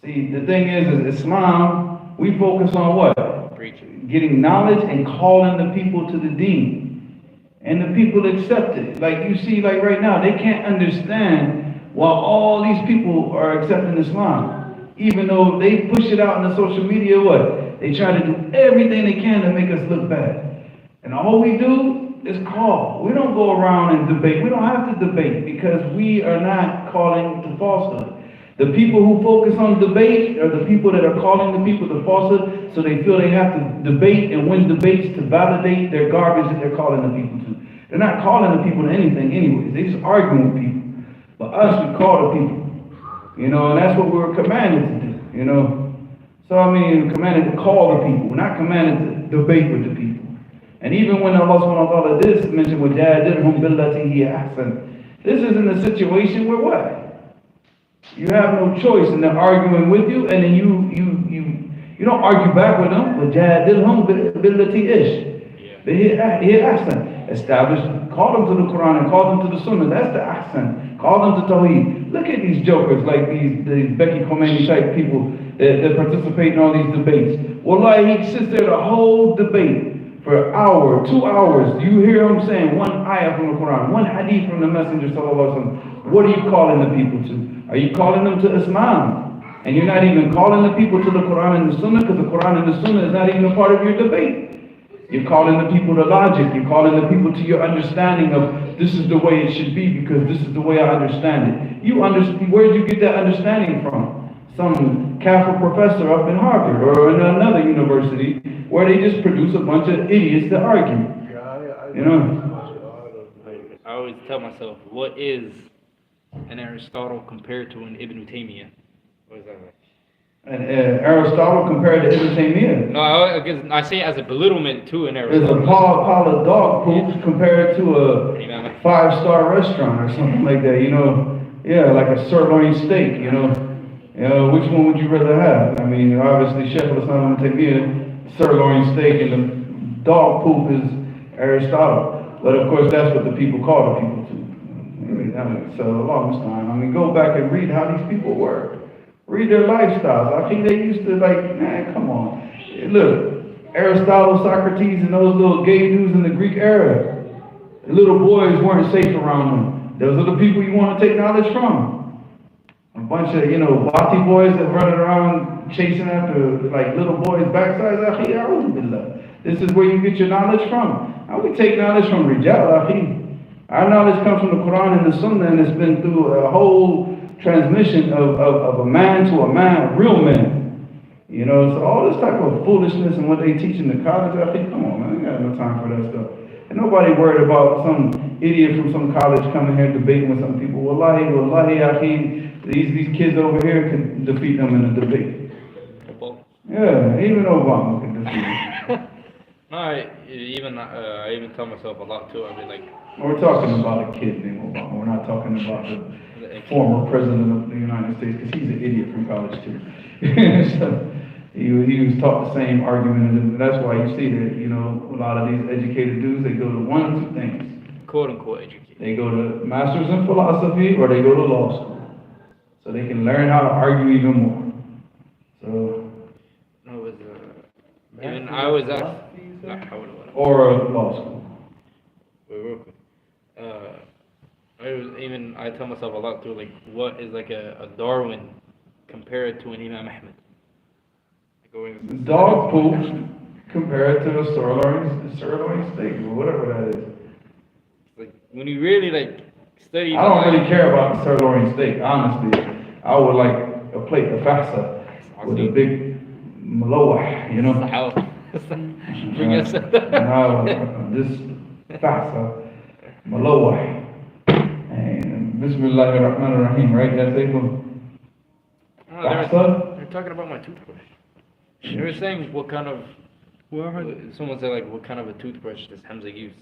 See, the thing is Islam, we focus on what? Preaching. Getting knowledge and calling the people to the deen. And the people accept it. Like you see, like right now, they can't understand why all these people are accepting Islam. Even though they push it out on the social media, what? They try to do everything they can to make us look bad. And all we do is call. We don't go around and debate. We don't have to debate because we are not calling to falsehood. The people who focus on debate are the people that are calling the people to falsehood, so they feel they have to debate and win debates to validate their garbage that they're calling the people to. They're not calling the people to anything anyways. They just arguing with people. But us, we call the people. You know, and that's what we were commanded to do, you know. So, I mean, we're commanded to call the people. We're not commanded to debate with the people. And even when Allah subhanahu wa ta'ala did mention وَجَادِلْهُمْ بِالَّتِي هِيَ أَحْسَنُ, this is in a situation where what? You have no choice, and they're arguing with you, and then you don't argue back with them. وَجَادِلْهُمْ بِالَّتِي إِشْ هِيَ أَحْسَنُ. Establish, call them to the Quran and call them to the Sunnah. That's the ahsan. Call them to Tawheed. Look at these jokers like these Becky Khomeini type people that participate in all these debates. Wallahi, he sits there the whole debate for an hour, 2 hours. You hear him saying one ayah from the Quran, one hadith from the Messenger sallallahu alaihi wasallam. What are you calling the people to? Are you calling them to Islam? And you're not even calling the people to the Quran and the Sunnah, because the Quran and the Sunnah is not even a part of your debate. You're calling the people to logic. You're calling the people to your understanding of this is the way it should be because this is the way I understand it. You understand? Where did you get that understanding from? Some Catholic professor up in Harvard or in another university where they just produce a bunch of idiots to argue. You know? I always tell myself, what is an Aristotle compared to an Ibn Taymiyyah? What is that like? And Aristotle compared to Ibn Taymiyyah. No, I say it as a belittlement to an There's Aristotle. a pile of dog poop compared to a 5-star restaurant or something like that, you know. Yeah, like a sirloin steak, you know. You know, which one would you rather have? I mean, obviously, Sheikh al-Islam Ibn Taymiyyah, sirloin steak, and the dog poop is Aristotle. But of course, that's what the people call the people to. So, long time. I mean, go back and read how these people were. Read their lifestyles. I think they used to man, come on. Look, Aristotle, Socrates, and those little gay dudes in the Greek era. The little boys weren't safe around them. Those are the people you want to take knowledge from. A bunch of, Bati boys that run around chasing after little boys' backsides. This is where you get your knowledge from. Now we take knowledge from Rijal. Our knowledge comes from the Quran and the Sunnah, and it's been through a whole transmission of a man to a man, real men. So all this type of foolishness and what they teach in the college, I think, come on, man, I ain't got no time for that stuff. And nobody worried about some idiot from some college coming here debating with some people. Wallahi, akhi, these kids over here can defeat them in a debate. Yeah, even Obama can defeat them. No, I even tell myself a lot too. I'll be like, we're talking about a kid named Obama. We're not talking about the former president of the United States, because he's an idiot from college too. So he was taught the same argument, and that's why you see that a lot of these educated dudes, they go to one of two things. Quote unquote educated. They go to masters in philosophy, or they go to law school, so they can learn how to argue even more. So no, it was even I was asked. Or law school. Wait, real quick. I tell myself a lot too, like, what is like a Darwin compared to an Imam Ahmed? Dog poop compared to a sirloin steak, or whatever that is. Like, when you really study. I don't really care about the sirloin steak, honestly. I would like a plate of fasa with a big malowah, How? Bring us. This fasa, malowah. And Bismillahirrahmanirrahim, right? That's it. They're talking about my toothbrush. They were saying what kind of. Someone said what kind of a toothbrush does Hamza use?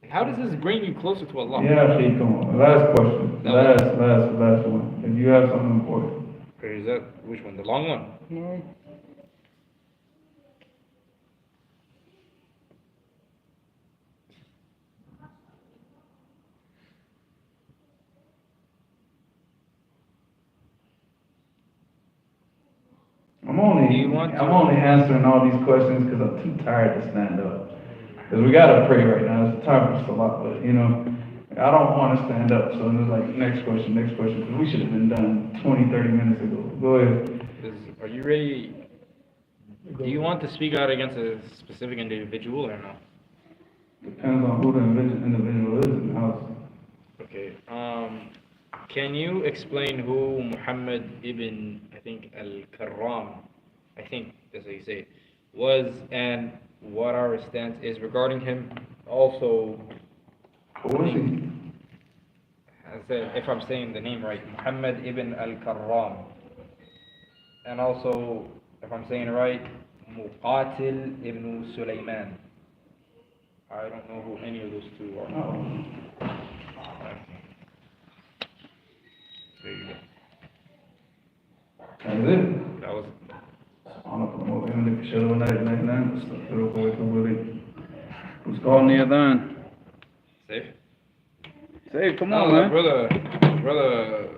How does this bring you closer to Allah? Yeah, come on. Last question. Last one. If you have something important. Or is that which one? The long one? No. I'm only answering all these questions because I'm too tired to stand up. Because we gotta pray right now. It's time for salat, but I don't want to stand up. So it's like next question, because we should have been done 20, 30 minutes ago. Go ahead. Are you ready? Do you want to speak out against a specific individual or no? Depends on who the individual is in the house. Okay. Can you explain who Muhammad ibn, I think, al-Karram, I think that's how you say it, was, and what our stance is regarding him? Also, Who is he? I said, if I'm saying the name right, Muhammad ibn al-Karram. And also, if I'm saying it right, Muqatil ibn Sulaiman. I don't know who any of those two are. Oh. There you go. That's it. That was أنا كنت مهم لك شلون نحن نستغفرك ونتوب إليك. Who's calling the adhan? safe. Say, come No, on, man. brother,